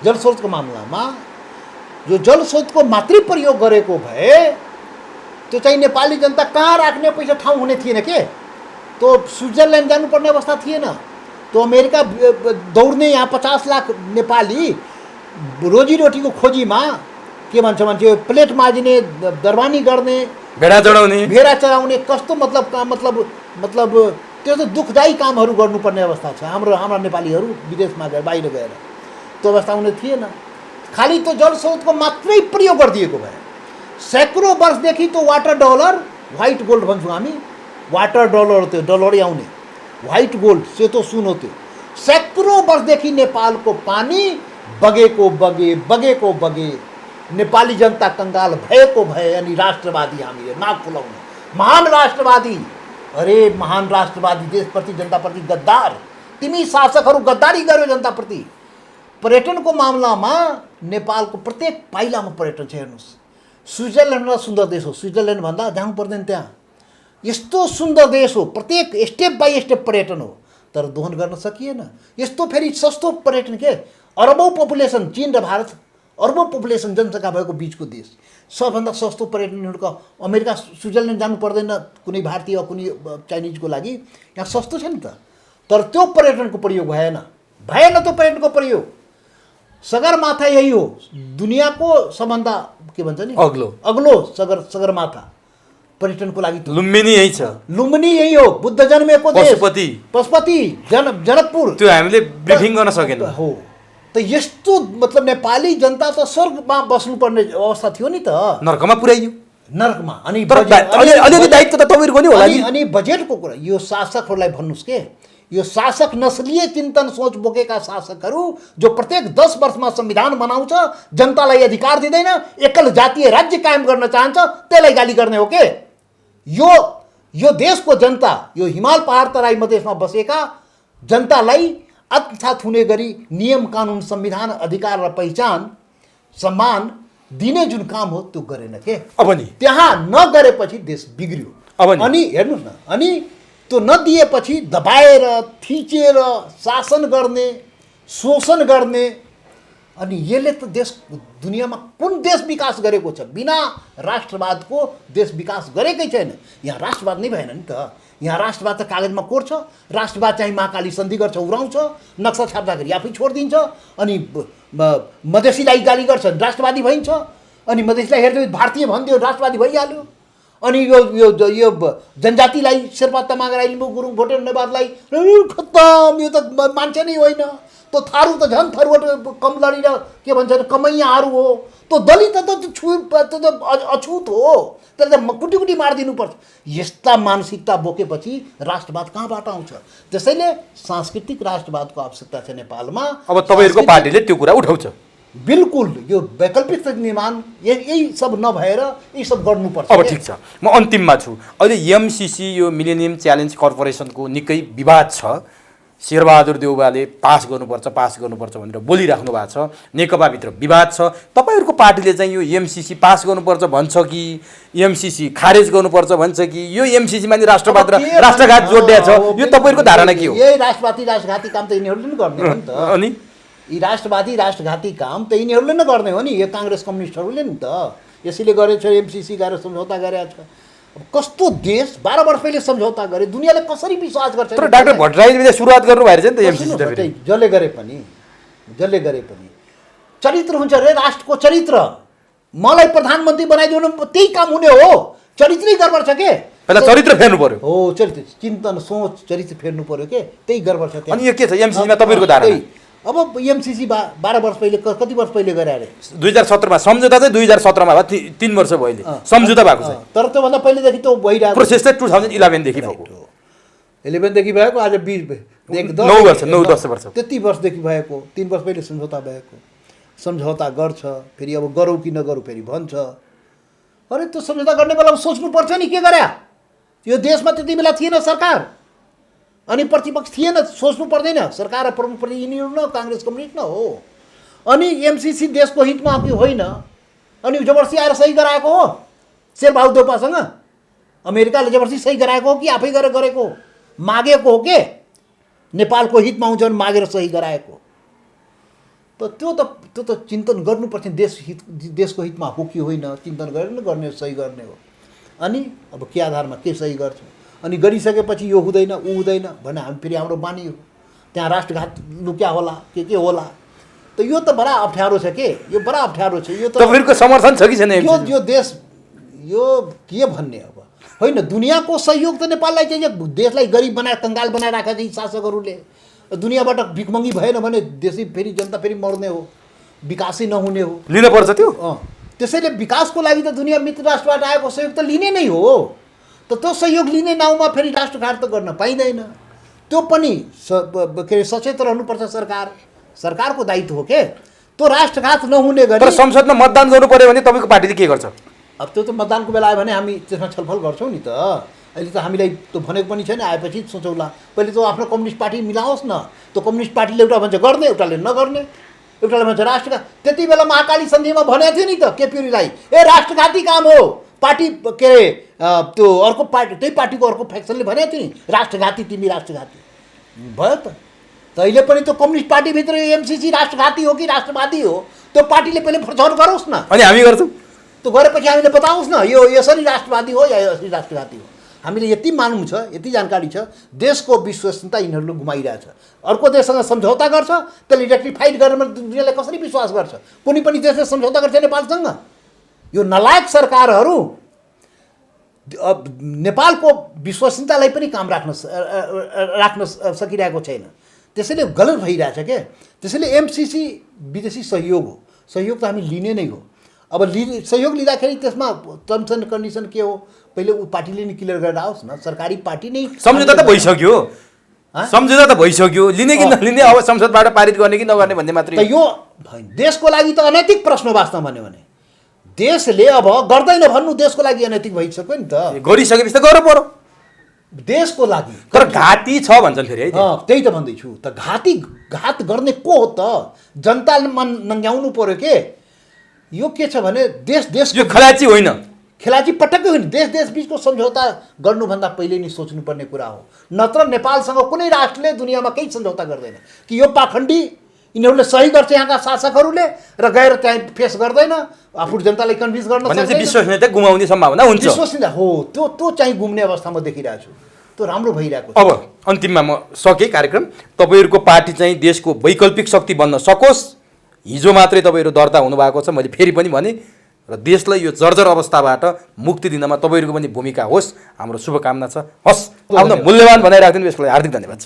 जलस्रोतको मामलामा जो जलस्रोतको मात्रै प्रयोग गरेको भए त्यो चाहिँ नेपाली जनता कहाँ राख्ने पैसा ठाउँ हुने थिएन के। त्यो स्विजरल्यान्ड जानुपर्ने अवस्था थिएन। त्यो अमेरिका दौड्ने यहाँ 50 लाख नेपाली रोजीरोटीको खोजीमा के भन्छ मान्छे प्लेट माझिने, दरबानी गर्ने, भेडा चढाउने कस्तो मतलब त्यो त दुःखदायी कामहरू गर्नुपर्ने अवस्था छ। हाम्रा नेपालीहरू विदेशमा गएर बाहिर गएर त्यो अवस्था हुने थिएन। खालि त्यो जलस्रोतको मात्रै प्रयोग गरिदिएको भए सैकड़ों वर्षदेखि त्यो वाटर डलर, व्हाइट गोल्ड भन्छौँ हामी, वाटर डलर, त्यो डलरै आउने व्हाइट गोल्ड सेतो सुन हो। त्यो सैकड़ों वर्षदेखि नेपालको पानी बगेको बगे नेपाली जनता कङ्गाल भएको भए। अनि राष्ट्रवादी हामीले नाक फुलाउने महान राष्ट्रवादी, अरे महान राष्ट्रवादी, देशप्रति जनताप्रति गद्दार। तिमी शासकहरू गद्दारी गर्यो जनताप्रति। पर्यटनको मामलामा नेपालको प्रत्येक पाइलामा पर्यटन छ। हेर्नुहोस्, स्विजरल्यान्ड र सुन्दर देश हो। स्विजरल्यान्ड भन्दा जानु पर्दैन त्यहाँ। यस्तो सुन्दर देश हो, प्रत्येक स्टेप बाई स्टेप पर्यटन हो। तर दोहन गर्न सकिएन। यस्तो फेरि सस्तो पर्यटन के। अरबौँ पपुलेसन, चीन र भारत अरबौँ पपुलेसन जनसङ्ख्या भएको बिचको देश, सबभन्दा सस्तो पर्यटनहरूको अमेरिका स्विजरल्यान्ड जानु पर्दैन कुनै भारतीय वा कुनै चाइनिजको लागि। यहाँ सस्तो छ नि त। तर त्यो पर्यटनको प्रयोग भएन त्यो पर्यटनको प्रयोग। सगरमाथा यही हो, दुनियाँको सबभन्दा के भन्छ नि अग्लो सगरमाथा पर्यटनको लागि। लुम्बिनी यही छ। लुम्बिनी यही हो, बुद्ध जन्मेको देश। पशुपति जनकपुर। त्यो हामीले ब्रिफिङ गर्न सकेन हो। त यस्तो मतलब नेपाली जनता त स्वर्गमा बस्नुपर्ने अवस्था थियो नि त, नर्कमा पुर्याइयो। नर्कमा। अनि अलिअलि दायित्व त तपाईँहरूको नि होला नि। अनि बजेटको कुरा यो शासकहरूलाई भन्नुहोस् के। यो शासक नस्लीय चिन्तन सोच बोकेका शासकहरू जो प्रत्येक 10 वर्षमा संविधान बनाउँछ, जनतालाई अधिकार दिँदैन, एकल जातीय राज्य कायम गर्न चाहन्छ, त्यसलाई गाली गर्ने हो के। यो देशको जनता, यो हिमाल पहाड तराई मधेसमा बसेका जनतालाई आत्मसात हुने गरी नियम कानुन संविधान अधिकार र पहिचान सम्मान दिने जुन काम हो त्यो गरेन के। अब नि त्यहाँ नगरेपछि देश बिग्रियो। अनि हेर्नुहोस् न, अनि त्यो नदिएपछि दबाएर थिचेर शासन गर्ने, शोषण गर्ने। अनि यसले त देश दुनियाँमा कुन देश विकास गरेको छ? बिना राष्ट्रवादको देश विकास गरेकै छैन। यहाँ राष्ट्रवाद नै भएन नि त। यहाँ राष्ट्रवाद त कागजमा कोर्छ। राष्ट्रवाद चाहिँ महाकाली सन्धि गर्छ, उराउँछ, नक्सा छाप्दाखेरि आफै छोडिदिन्छ। अनि मधेसीलाई गाली गर्छ, राष्ट्रवादी भइन्छ। अनि मधेसीलाई हेर्दै भारतीय भनिदियो, राष्ट्रवादी भइहाल्यो। अनि यो जनजातिलाई शेर्पा तामाङ राई लिम्बू गुरुङ भोटे नेवारलाई खत्तम, यो त मान्छे नै होइन। त्यो थारू त झन् थरुवट कम लडी र के भन्छ अरे कमैयाहरू हो। त्यो दलित त अछुत हो, त्यसले त कुटी कुटी मारिदिनुपर्छ। यस्ता मानसिकता बोकेपछि राष्ट्रवाद कहाँबाट आउँछ? त्यसैले सांस्कृतिक राष्ट्रवादको आवश्यकता छ नेपालमा। अब तपाईँहरूको पार्टीले त्यो कुरा उठाउँछ। बिल्कुल यो वैकल्पिक निर्माण यही सब नभएर यही सब गर्नुपर्छ। अब ठिक छ, म अन्तिममा छु। अहिले एमसिसी यो मिलेनियम च्यालेन्ज कर्पोरेसनको निकै विवाद छ। शेरबहादुर देउवाले पास गर्नुपर्छ भनेर बोलिराख्नु भएको छ। नेकपाभित्र विवाद छ। तपाईँहरूको पार्टीले चाहिँ यो एमसिसी पास गर्नुपर्छ भन्छ कि एमसिसी खारेज गर्नुपर्छ भन्छ कि यो एमसिसीमा नि राष्ट्रवाद र राष्ट्रघात जोडिएको छ? यो तपाईँहरूको धारणा के हो? यही राष्ट्रवादी राष्ट्रघाती काम त यिनीहरूले नै गर्ने हो नि त। अनि यी राष्ट्रवादी राष्ट्रघाती काम त यिनीहरूले नै गर्ने हो नि, यो काङ्ग्रेस कम्युनिस्टहरूले नि त। यसैले गरेछ, एमसिसी गरेर सम्झौता गरेछ। अब कस्तो देश 12 वर्ष पहिले सम्झौता गरे, दुनियाँले कसरी विश्वास गर्छ? तर डाक्टर भट्टराईले सुरुवात गर्नु भएर चाहिँ त एमसिसी जसले गरे पनि चरित्र हुन्छ रे, राष्ट्रको चरित्र। मलाई प्रधानमन्त्री बनाइदिनु त्यही काम हुने हो, चरित्रै गडबड छ के? पहिला चरित्र फेर्नु पर्यो। हो, चरित्र चिन्तन सोच चरित्र फेर्नु पर्यो के? त्यही गडबड छ। अनि यो के छ एमसिसीमा तपाईँहरूको धारणा? अब एमसिसी 12 वर्ष पहिले कति वर्ष पहिले गरे अरे? 2017मा सम्झौता चाहिँ 2017मा भयो, 3 वर्ष भयो सम्झौता भएको छ। तर त्योभन्दा पहिलेदेखि त भइरहेको प्रोसेस चाहिँ 2011 देखि भएको। 11 देखि भएको, आज 9 वर्ष त्यति वर्षदेखि भएको। 3 वर्ष पहिले सम्झौता भएको। सम्झौता गर्छ, फेरि अब गरौँ कि नगरौँ फेरि भन्छ। अरे त्यो सम्झौता गर्ने बेलामा सोच्नु पर्छ नि, के गरे? यो देशमा त्यति बेला थिएन सरकार, अनि प्रतिपक्ष थिएन, सोच्नु पर्दैन। सरकार र प्रमुख प्रति यिनीहरू न काङ्ग्रेस कम्युनिस्ट न हो। अनि एमसिसी देशको हितमा कि होइन? अनि जबरजस्ती आएर सही गराएको हो शेरबहादुर देउवासँग? अमेरिकाले जबरजस्ती सही गराएको हो कि आफै गरेर गरेको? मागेको हो के? नेपालको हितमा आउँछ भने मागेर सही गराएको। त्यो त चिन्तन गर्नुपर्छ, देशको हितमा हो कि होइन चिन्तन गरेर नै गर्ने, सही गर्ने हो। अनि अब के आधारमा के सही गर्छ? अनि गरिसकेपछि यो हुँदैन ऊ हुँदैन भने हामी फेरि हाम्रो बानी हो, त्यहाँ राष्ट्रघात लुक्या होला के होला। त यो त बडा अप्ठ्यारो छ के? यो बडा अप्ठ्यारो छ। यो त तपाईँहरूको समर्थन छ कि छैन? यो देश यो के भन्ने अब होइन, दुनियाँको सहयोग त नेपाललाई चाहिँ देशलाई गरिब बनाएर कङ्गाल बनाएर राखेका छन् शासकहरूले। दुनियाँबाट भिखमङ्गी भएन भने देशै फेरि जनता फेरि मर्ने हो, विकासै नहुने हो। लिनुपर्छ त्यो। त्यसैले विकासको लागि त दुनियाँ मित्र राष्ट्रबाट आएको सहयोग त लिने नै हो। त त्यो सहयोग लिने नाउँमा फेरि राष्ट्रघात त गर्न पाइँदैन। त्यो पनि के अरे सचेत रहनुपर्छ। सरकारको दायित्व हो के? त्यो राष्ट्रघात नहुने गरी। तर संसदमा मतदान गर्नु पर्यो भने तपाईँको पार्टीले के गर्छ? अब त्यो त मतदानको बेला आयो भने हामी त्यसमा छलफल गर्छौँ नि त। अहिले त हामीलाई त्यो भनेको पनि छैन, आएपछि सोचौँला। पहिले त आफ्नो कम्युनिस्ट पार्टी मिलाओस् न। त्यो कम्युनिस्ट पार्टीले एउटा भन्छ गर्ने, एउटाले नगर्ने, एउटाले भन्छ राष्ट्रघात। त्यति बेला महाकाली सन्धिमा भनेको थियो नि त केपीओलीलाई, ए राष्ट्रघाती काम हो। पार्टी के अरे त्यो अर्को पार्टी, त्यही पार्टीको अर्को फ्याक्सनले भनेको थियो नि राष्ट्रघाती, तिमी राष्ट्रघाती भयो त। अहिले पनि त्यो कम्युनिस्ट पार्टीभित्र एमसिसी राष्ट्रघाती हो कि राष्ट्रवादी हो, त्यो पार्टीले पहिले प्रचार गरोस् न। अनि हामी गर्छौँ त्यो गरेपछि हामीले बताओस् न यो यसरी राष्ट्रवादी हो या यसरी राष्ट्रघाती हो। हामीले यति मालुम छ, यति जानकारी छ, देशको विश्वसनीयता यिनीहरूले गुमाइरहेछ। अर्को देशसँग सम्झौता गर्छ, त्यसले रेक्टिफाइड गरेर दुनियाँले कसरी विश्वास गर्छ? कुनै पनि देशले सम्झौता गर्छ नेपालसँग? यो नलायक सरकारहरू नेपालको विश्वसनीयतालाई पनि काम राख्न सकिरहेको छैन। त्यसैले गलत भइरहेछ के? त्यसैले एमसिसी विदेशी सहयोग हो, सहयोग त हामी लिने नै हो। अब सहयोग लिँदाखेरि त्यसमा टर्म्स एन्ड कन्डिसन के हो? पहिले ऊ पार्टीले नि क्लियर गरेर आओस् न। सरकारी पार्टी नै सम्झौता त भइसक्यो, सम्झौता त भइसक्यो, लिने कि नलिने अब संसदबाट पारित गर्ने कि नगर्ने भन्ने मात्रै। त यो देशको लागि त अनैतिक प्रश्न वास्तवमा भन्यो भने देशले अब गर्दैन भन्नु देशको लागि अनैतिक भइसक्यो नि त। गरिसकेपछि त गर्नु पर्यो देशको लागि। तर घाती छ भन्छन् फेरि है। त्यही त भन्दैछु त, घात गर्ने को हो त? जनतामा नङ्ग्याउनु पर्यो के? यो के छ भने देश यो खलाची होइन, खेलाची पटक्कै होइन। देश बिचको सम्झौता गर्नुभन्दा पहिले नि सोच्नुपर्ने कुरा हो। नत्र नेपालसँग कुनै राष्ट्रले दुनियाँमा केही सम्झौता गर्दैन कि यो पाखण्डी यिनीहरूले सही गर्छ यहाँका शासकहरूले र गएर त्यहाँ फेस गर्दैन, आफू जनतालाई कन्भिन्स गर्न सक्दैन। विश्वसनीयता गुमाउने सम्भावना हुन्छ। विश्वसनीयता हो त्यो चाहिँ गुम्ने अवस्थामा देखिरहेको छु। त्यो राम्रो भइरहेको छ। अब अन्तिममा म सकेँ कार्यक्रम। तपाईँहरूको पार्टी चाहिँ देशको वैकल्पिक शक्ति बन्न सकोस्। हिजो मात्रै तपाईँहरू दर्ता हुनुभएको छ, मैले फेरि पनि भने, र देशलाई यो जर्जर अवस्थाबाट मुक्ति दिनमा तपाईँहरूको पनि भूमिका होस्, हाम्रो शुभकामना छ। हस्, आफ्नो मूल्यवान बनाइराखिदिनु, यसको लागि हार्दिक धन्यवाद छ।